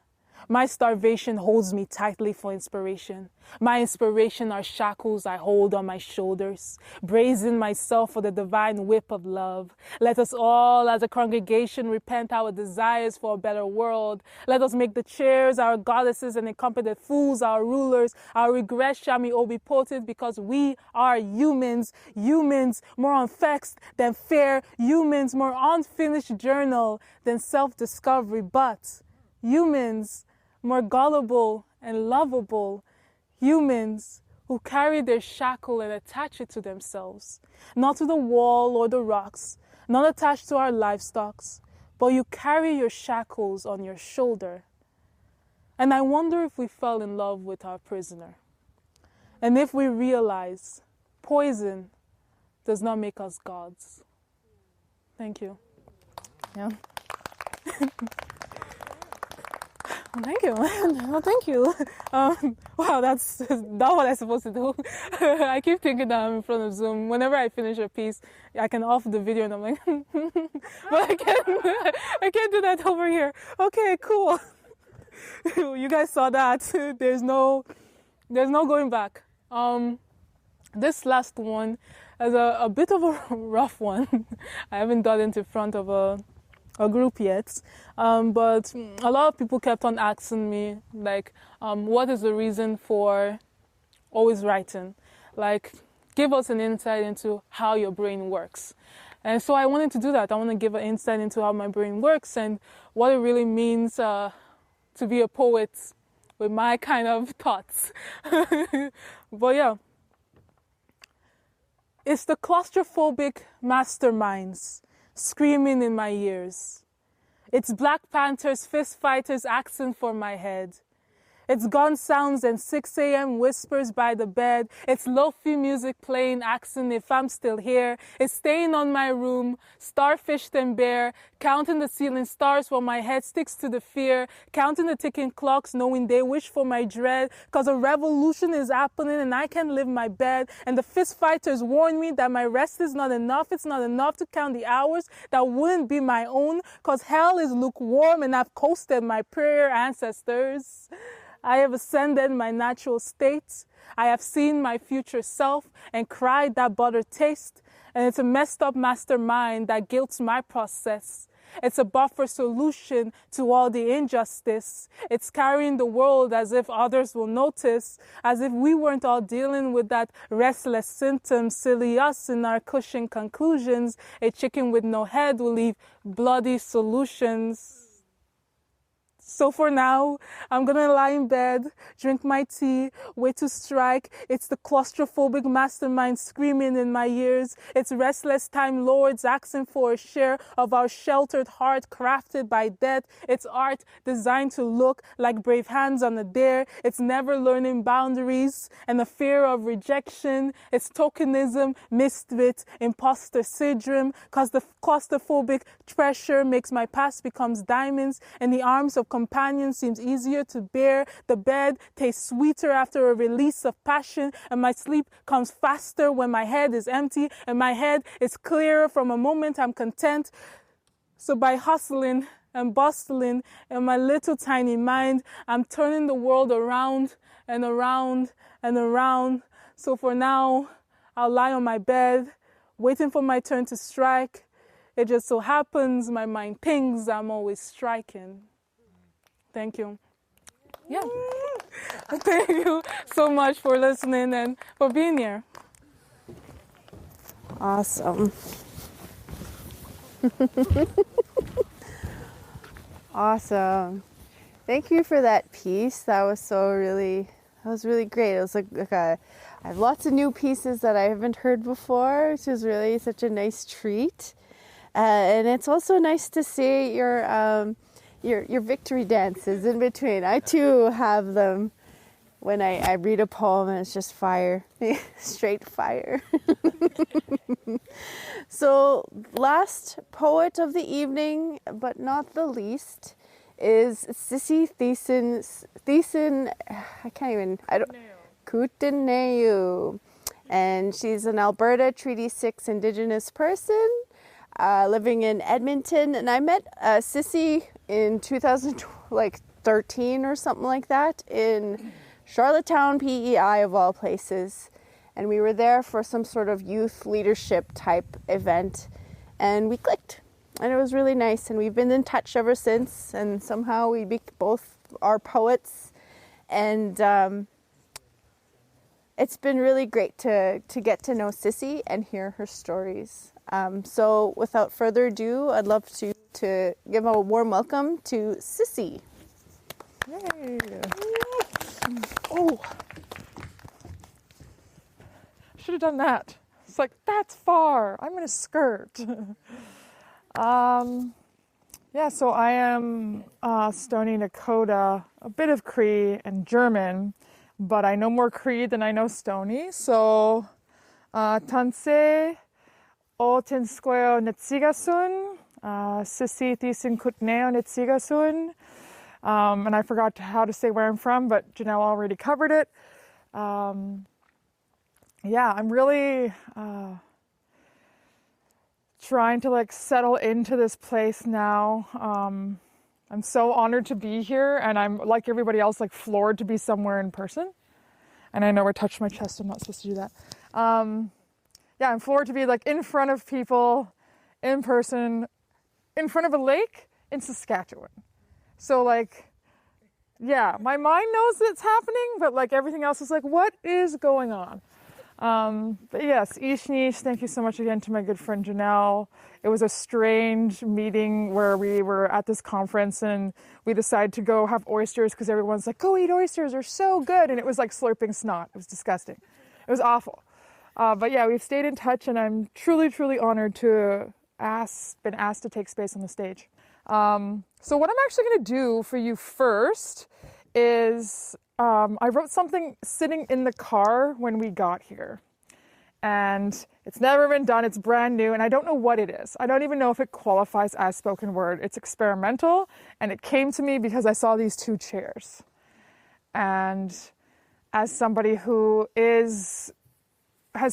My starvation holds me tightly for inspiration. My inspiration are shackles I hold on my shoulders, bracing myself for the divine whip of love. Let us all, as a congregation, repent our desires for a better world. Let us make the chairs our goddesses and incompetent fools our rulers. Our regrets shall be omnipotent because we are humans. Humans more unvexed than fair. Humans more unfinished journal than self-discovery. But humans more gullible and lovable, humans who carry their shackle and attach it to themselves, not to the wall or the rocks, not attached to our livestock, but you carry your shackles on your shoulder. And I wonder if we fell in love with our prisoner, and if we realize poison does not make us gods. Thank you. Yeah. Thank you. Well, thank you. Wow, that's not what I'm supposed to do. I keep thinking that I'm in front of Zoom. Whenever I finish a piece, I can off the video and I'm like, but I can't do that over here. Okay, cool. You guys saw that. There's no going back. This last one is a bit of a rough one. I haven't done it in front of a group yet, but a lot of people kept on asking me, what is the reason for always writing? Give us an insight into how your brain works. And so I wanted to do that. I want to give an insight into how my brain works and what it really means to be a poet with my kind of thoughts. But yeah, it's the claustrophobic masterminds screaming in my ears. It's Black Panthers, fist fighters asking for my head. It's gun sounds and 6 a.m. whispers by the bed. It's lo-fi music playing, asking if I'm still here. It's staying on my room, starfished and bare, counting the ceiling stars while my head sticks to the fear, counting the ticking clocks, knowing they wish for my dread. Cause a revolution is happening and I can't leave my bed. And the fist fighters warn me that my rest is not enough. It's not enough to count the hours that wouldn't be my own. Cause hell is lukewarm and I've coasted my prayer ancestors. I have ascended my natural state. I have seen my future self and cried that butter taste. And it's a messed up mastermind that guilts my process. It's a buffer solution to all the injustice. It's carrying the world as if others will notice, as if we weren't all dealing with that restless symptom, silly us in our cushion conclusions. A chicken with no head will leave bloody solutions. So for now, I'm gonna lie in bed, drink my tea, wait to strike. It's the claustrophobic mastermind screaming in my ears. It's restless time lords asking for a share of our sheltered heart crafted by death. It's art designed to look like brave hands on a dare. It's never learning boundaries and the fear of rejection. It's tokenism mixed with imposter syndrome, cause the claustrophobic pressure makes my past becomes diamonds and the arms of companion seems easier to bear. The bed tastes sweeter after a release of passion, and my sleep comes faster when my head is empty, and my head is clearer from a moment I'm content. So by hustling and bustling in my little tiny mind, I'm turning the world around and around and around. So for now, I'll lie on my bed, waiting for my turn to strike. It just so happens my mind pings, I'm always striking. Thank you. Yeah. Thank you so much for listening and for being here. Awesome. Awesome. Thank you for that piece. That was really great. It was like I have lots of new pieces that I haven't heard before, which is really such a nice treat. And it's also nice to see your victory dances in between. I too have them when I read a poem and it's just fire, straight fire. So last poet of the evening, but not the least, is Sissy Thiessen-Kootenayoo. And she's an Alberta Treaty 6 Indigenous person living in Edmonton. And I met Sissy in 2013 or something like that in Charlottetown, PEI of all places. And we were there for some sort of youth leadership type event. And we clicked. And it was really nice. And we've been in touch ever since. And somehow we both are poets. And it's been really great to get to know Sissy and hear her stories. So without further ado, I'd love to give a warm welcome to Sissy. Yay. Oh, should have done that. It's like, that's far. I'm going to skirt. So I am Stoney Nakota, a bit of Cree and German, but I know more Cree than I know Stoney. So, Tanse o Tinsqueo Netsigasun, Sissy Thiessen-Kootenayoo Netsigasun. And I forgot how to say where I'm from, but Janelle already covered it. I'm really trying to settle into this place now. I'm so honored to be here, and I'm like everybody else, floored to be somewhere in person. And I know I touched my chest, I'm not supposed to do that. I'm floored to be in front of people, in person, in front of a lake in Saskatchewan. So my mind knows it's happening, but everything else is what is going on? But yes, Ishnish, thank you so much again to my good friend Janelle. It was a strange meeting where we were at this conference and we decided to go have oysters because everyone's go eat oysters, they're so good. And it was slurping snot. It was disgusting. It was awful. But yeah, we've stayed in touch and I'm truly, truly honored to been asked to take space on the stage. So what I'm actually going to do for you first is I wrote something sitting in the car when we got here. And it's never been done. It's brand new. And I don't know what it is. I don't even know if it qualifies as spoken word. It's experimental. And it came to me because I saw these two chairs. And as somebody who has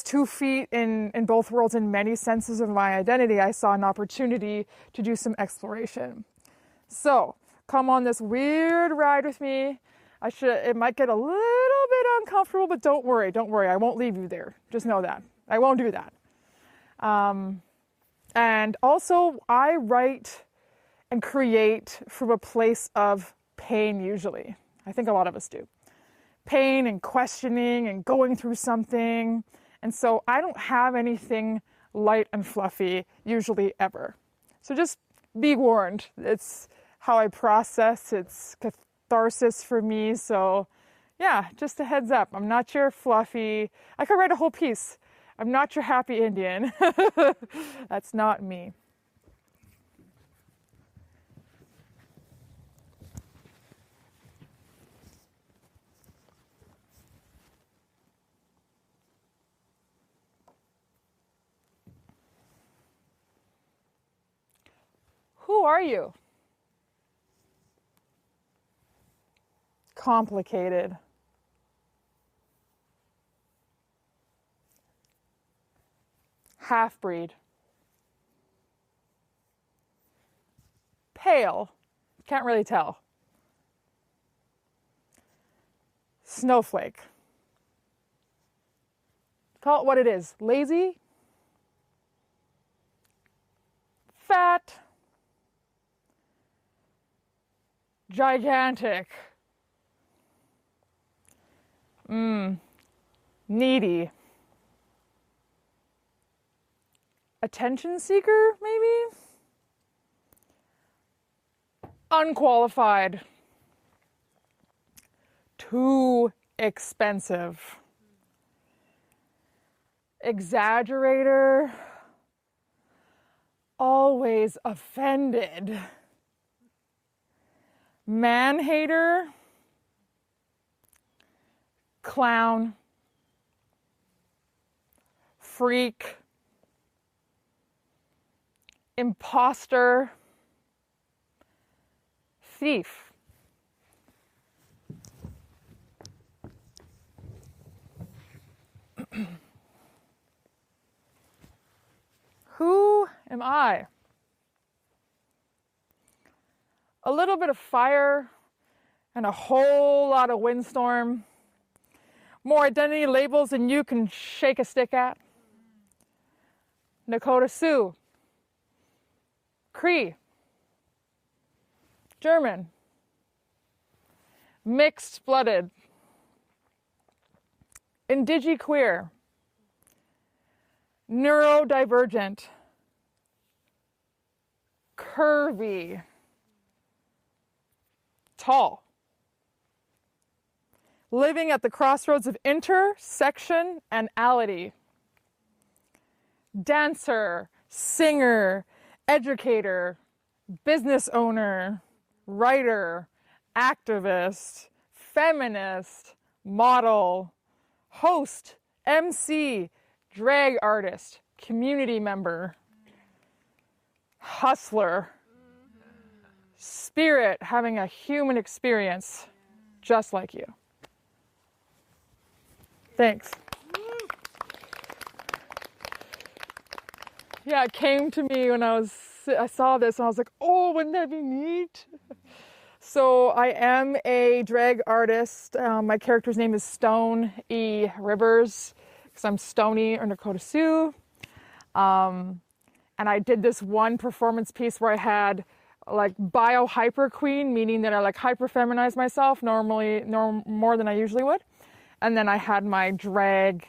2 feet in both worlds in many senses of my identity, I saw an opportunity to do some exploration. So come on this weird ride with me. It might get a little bit uncomfortable, but don't worry. I won't leave you there. Just know that. I won't do that. And also, I write and create from a place of pain usually. I think a lot of us do. Pain and questioning and going through something. And so I don't have anything light and fluffy usually ever. So just be warned. It's how I process. It's catharsis for me. So yeah, just a heads up. I'm not your fluffy. I could write a whole piece. I'm not your happy Indian. That's not me. Who are you? Complicated. Half-breed. Pale. Can't really tell. Snowflake. Call it what it is. Lazy. Fat. Gigantic. Needy. Attention seeker, maybe? Unqualified. Too expensive. Exaggerator. Always offended. Man-hater. Clown. Freak. Imposter. Thief. Who am I? A little bit of fire and a whole lot of windstorm. More identity labels than you can shake a stick at. Nakota Sioux. Cree. German. Mixed-blooded. Indigiqueer. Neurodivergent. Curvy. Tall. Living at the crossroads of intersection and ality. Dancer, singer, educator, business owner, writer, activist, feminist, model, host, MC, drag artist, community member, hustler, spirit having a human experience just like you. Thanks. Yeah, it came to me when I saw this and I was like, oh, wouldn't that be neat? So I am a drag artist. My character's name is Stone E. Rivers because I'm Stony or Nakota Sioux. And I did this one performance piece where I had like bio-hyper queen, meaning that I like hyper-feminize myself more than I usually would. And then I had my drag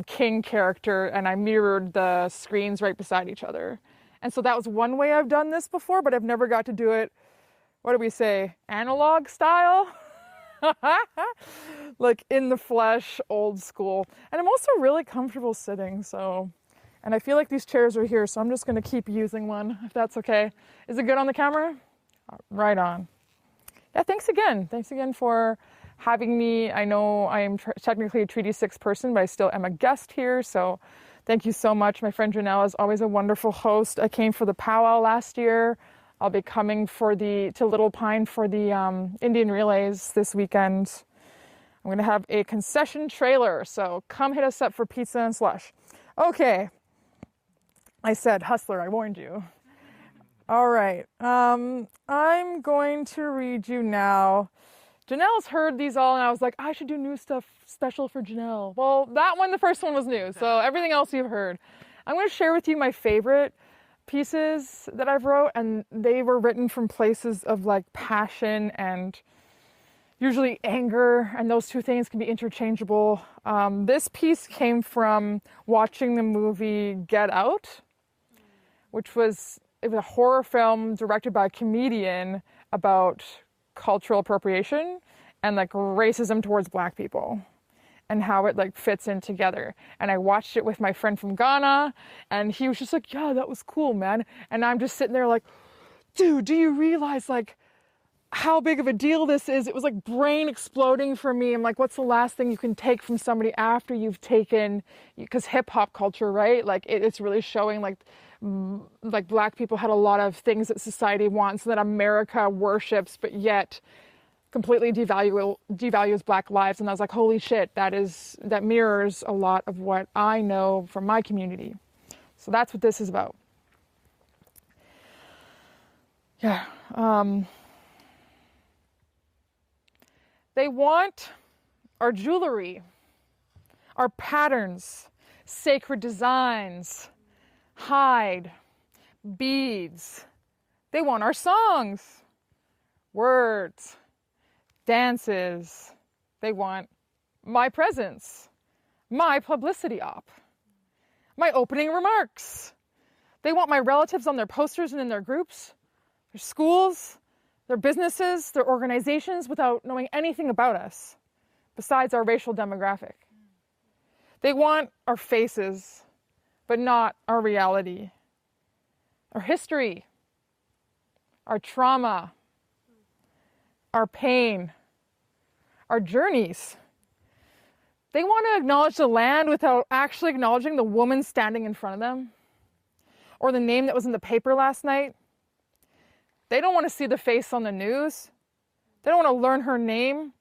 king character and I mirrored the screens right beside each other. And so that was one way I've done this before, but I've never got to do it, what do we say, analog style? Like in the flesh, old school. And I'm also really comfortable sitting, so. And I feel like these chairs are here, so I'm just gonna keep using one, if that's okay. Is it good on the camera? Right on. yeah, thanks again. Thanks again for having me. I know I am technically a Treaty 6 person, but I still am a guest here. So thank you so much. My friend Janelle is always a wonderful host. I came for the powwow last year. I'll be coming to Little Pine for the Indian relays this weekend. I'm going to have a concession trailer, so come hit us up for pizza and slush. Okay. I said hustler, I warned you. All right. I'm going to read you now. Janelle's heard these all, and I was like, I should do new stuff special for Janelle. Well, the first one was new, so everything else you've heard. I'm going to share with you my favorite pieces that I've wrote, and they were written from places of like passion and usually anger, and those two things can be interchangeable. This piece came from watching the movie Get Out, which was a horror film directed by a comedian about cultural appropriation and like racism towards Black people and how it like fits in together. And I watched it with my friend from Ghana, and he was just like, yeah, that was cool, man. And I'm just sitting there like, dude, do you realize like how big of a deal this is? It was like brain exploding for me. I'm like, what's the last thing you can take from somebody after you've taken, because hip hop culture, right? Like it's really showing like Black people had a lot of things that society wants that America worships, but yet completely devalues Black lives. And I was like, holy shit, that mirrors a lot of what I know from my community. So that's what this is about. Yeah. They want our jewelry, our patterns, sacred designs, hide, beads. They want our songs, words, dances. They want my presence, my publicity op, my opening remarks. They want my relatives on their posters and in their groups, their schools, their businesses, their organizations, without knowing anything about us besides our racial demographic. They want our faces, but not our reality, our history, our trauma, our pain, our journeys. They want to acknowledge the land without actually acknowledging the woman standing in front of them, or the name that was in the paper last night. They don't want to see the face on the news. They don't want to learn her name,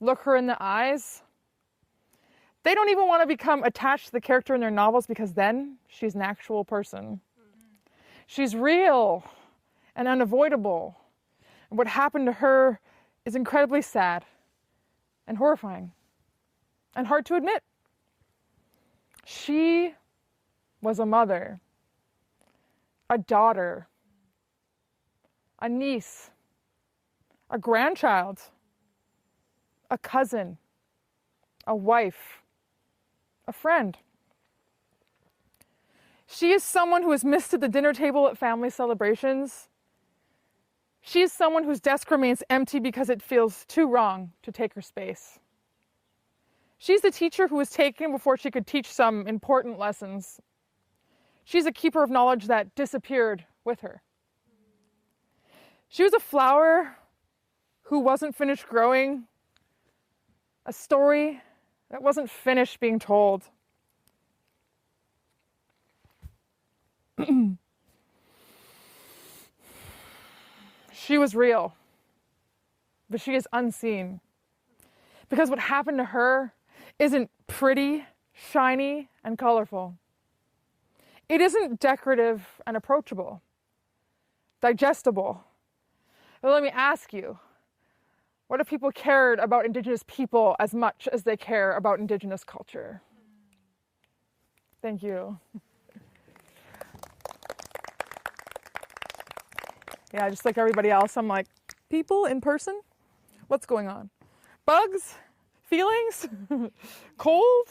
look her in the eyes. They don't even want to become attached to the character in their novels, because then she's an actual person. She's real and unavoidable. And what happened to her is incredibly sad and horrifying and hard to admit. She was a mother, a daughter, a niece, a grandchild, a cousin, a wife, a friend. She is someone who is missed at the dinner table at family celebrations. She is someone whose desk remains empty because it feels too wrong to take her space. She's the teacher who was taken before she could teach some important lessons. She's a keeper of knowledge that disappeared with her. She was a flower who wasn't finished growing, a story that wasn't finished being told. She was real, but she is unseen. Because what happened to her isn't pretty, shiny, and colorful. It isn't decorative and approachable, digestible. But let me ask you, what if people cared about Indigenous people as much as they care about Indigenous culture? Thank you. Yeah, just like everybody else, I'm like, people in person? What's going on? Bugs? Feelings? Cold?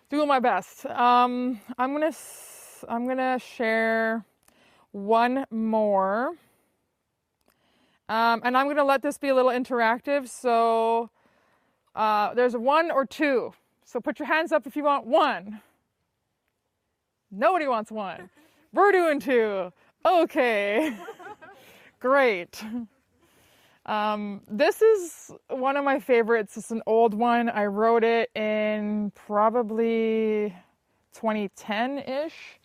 Doing my best. I'm gonna share one more. And I'm going to let this be a little interactive. So there's one or two. So put your hands up if you want one. Nobody wants one. We're doing two. Okay. Great. This is one of my favorites. It's an old one. I wrote it in probably 2010-ish.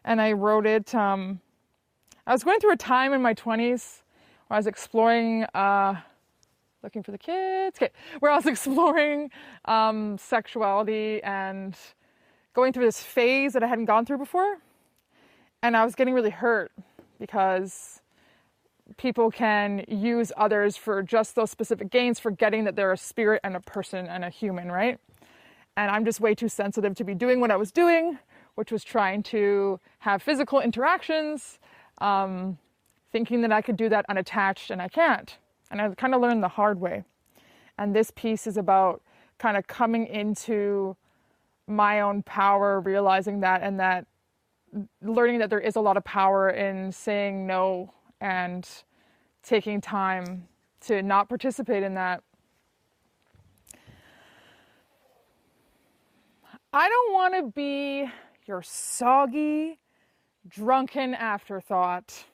And I wrote it, I was going through a time in my 20s where I was exploring, looking for the kids, okay, where I was exploring sexuality and going through this phase that I hadn't gone through before. And I was getting really hurt because people can use others for just those specific gains, forgetting that they're a spirit and a person and a human, right? And I'm just way too sensitive to be doing what I was doing, which was trying to have physical interactions, thinking that I could do that unattached, and I can't. And I kind of learned the hard way. And this piece is about kind of coming into my own power, realizing that, and that learning that there is a lot of power in saying no and taking time to not participate in that. I don't want to be your soggy, drunken afterthought,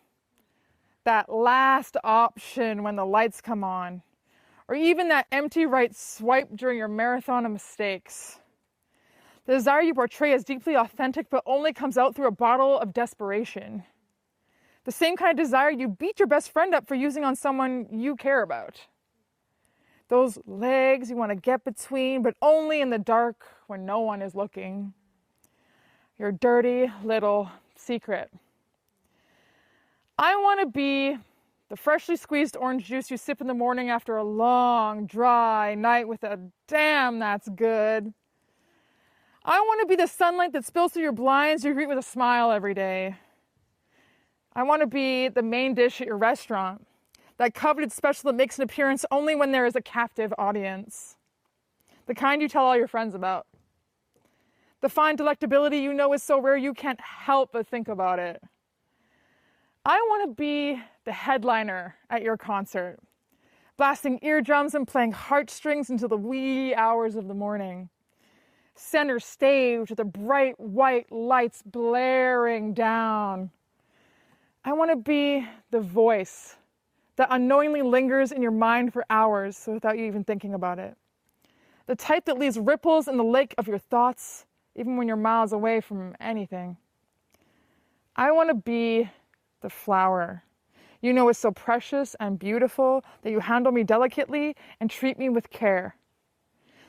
that last option when the lights come on, or even that empty right swipe during your marathon of mistakes. The desire you portray is deeply authentic, but only comes out through a bottle of desperation. The same kind of desire you beat your best friend up for using on someone you care about. Those legs you want to get between, but only in the dark when no one is looking. Your dirty little secret. I want to be the freshly squeezed orange juice you sip in the morning after a long, dry night with a damn that's good. I want to be the sunlight that spills through your blinds you greet with a smile every day. I want to be the main dish at your restaurant, that coveted special that makes an appearance only when there is a captive audience. The kind you tell all your friends about. The fine delectability you know is so rare you can't help but think about it. I want to be the headliner at your concert, blasting eardrums and playing heartstrings until the wee hours of the morning. Center stage with the bright white lights blaring down. I want to be the voice that unknowingly lingers in your mind for hours without you even thinking about it. The type that leaves ripples in the lake of your thoughts, even when you're miles away from anything. I want to be the flower you know is so precious and beautiful that you handle me delicately and treat me with care.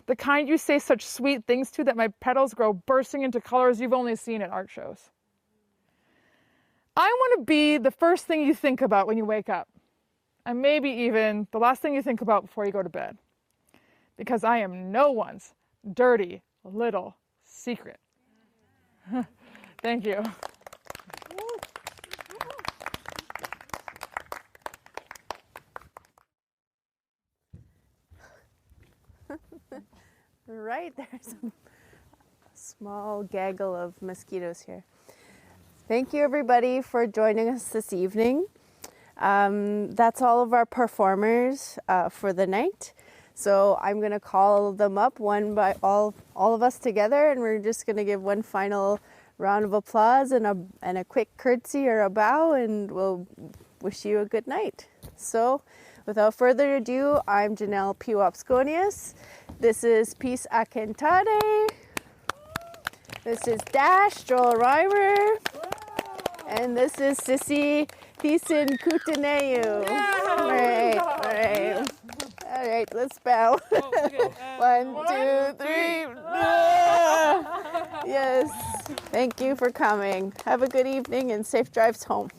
The kind you say such sweet things to that my petals grow bursting into colors you've only seen at art shows. I want to be the first thing you think about when you wake up, and maybe even the last thing you think about before you go to bed, because I am no one's dirty little secret. Thank you. Right, there's a small gaggle of mosquitoes here. Thank you everybody for joining us this evening. That's all of our performers for the night. So I'm going to call them up one by all of us together, and we're just going to give one final round of applause and a quick curtsy or a bow, and we'll wish you a good night. So without further ado, I'm Janelle Pewapsconias. This is Peace Akintade. This is Dash, Joel Reimer. And this is Sissy Thiessen-Kootenayoo. All right, let's bow. 1, 2, 3. Yes. Thank you for coming. Have a good evening and safe drives home.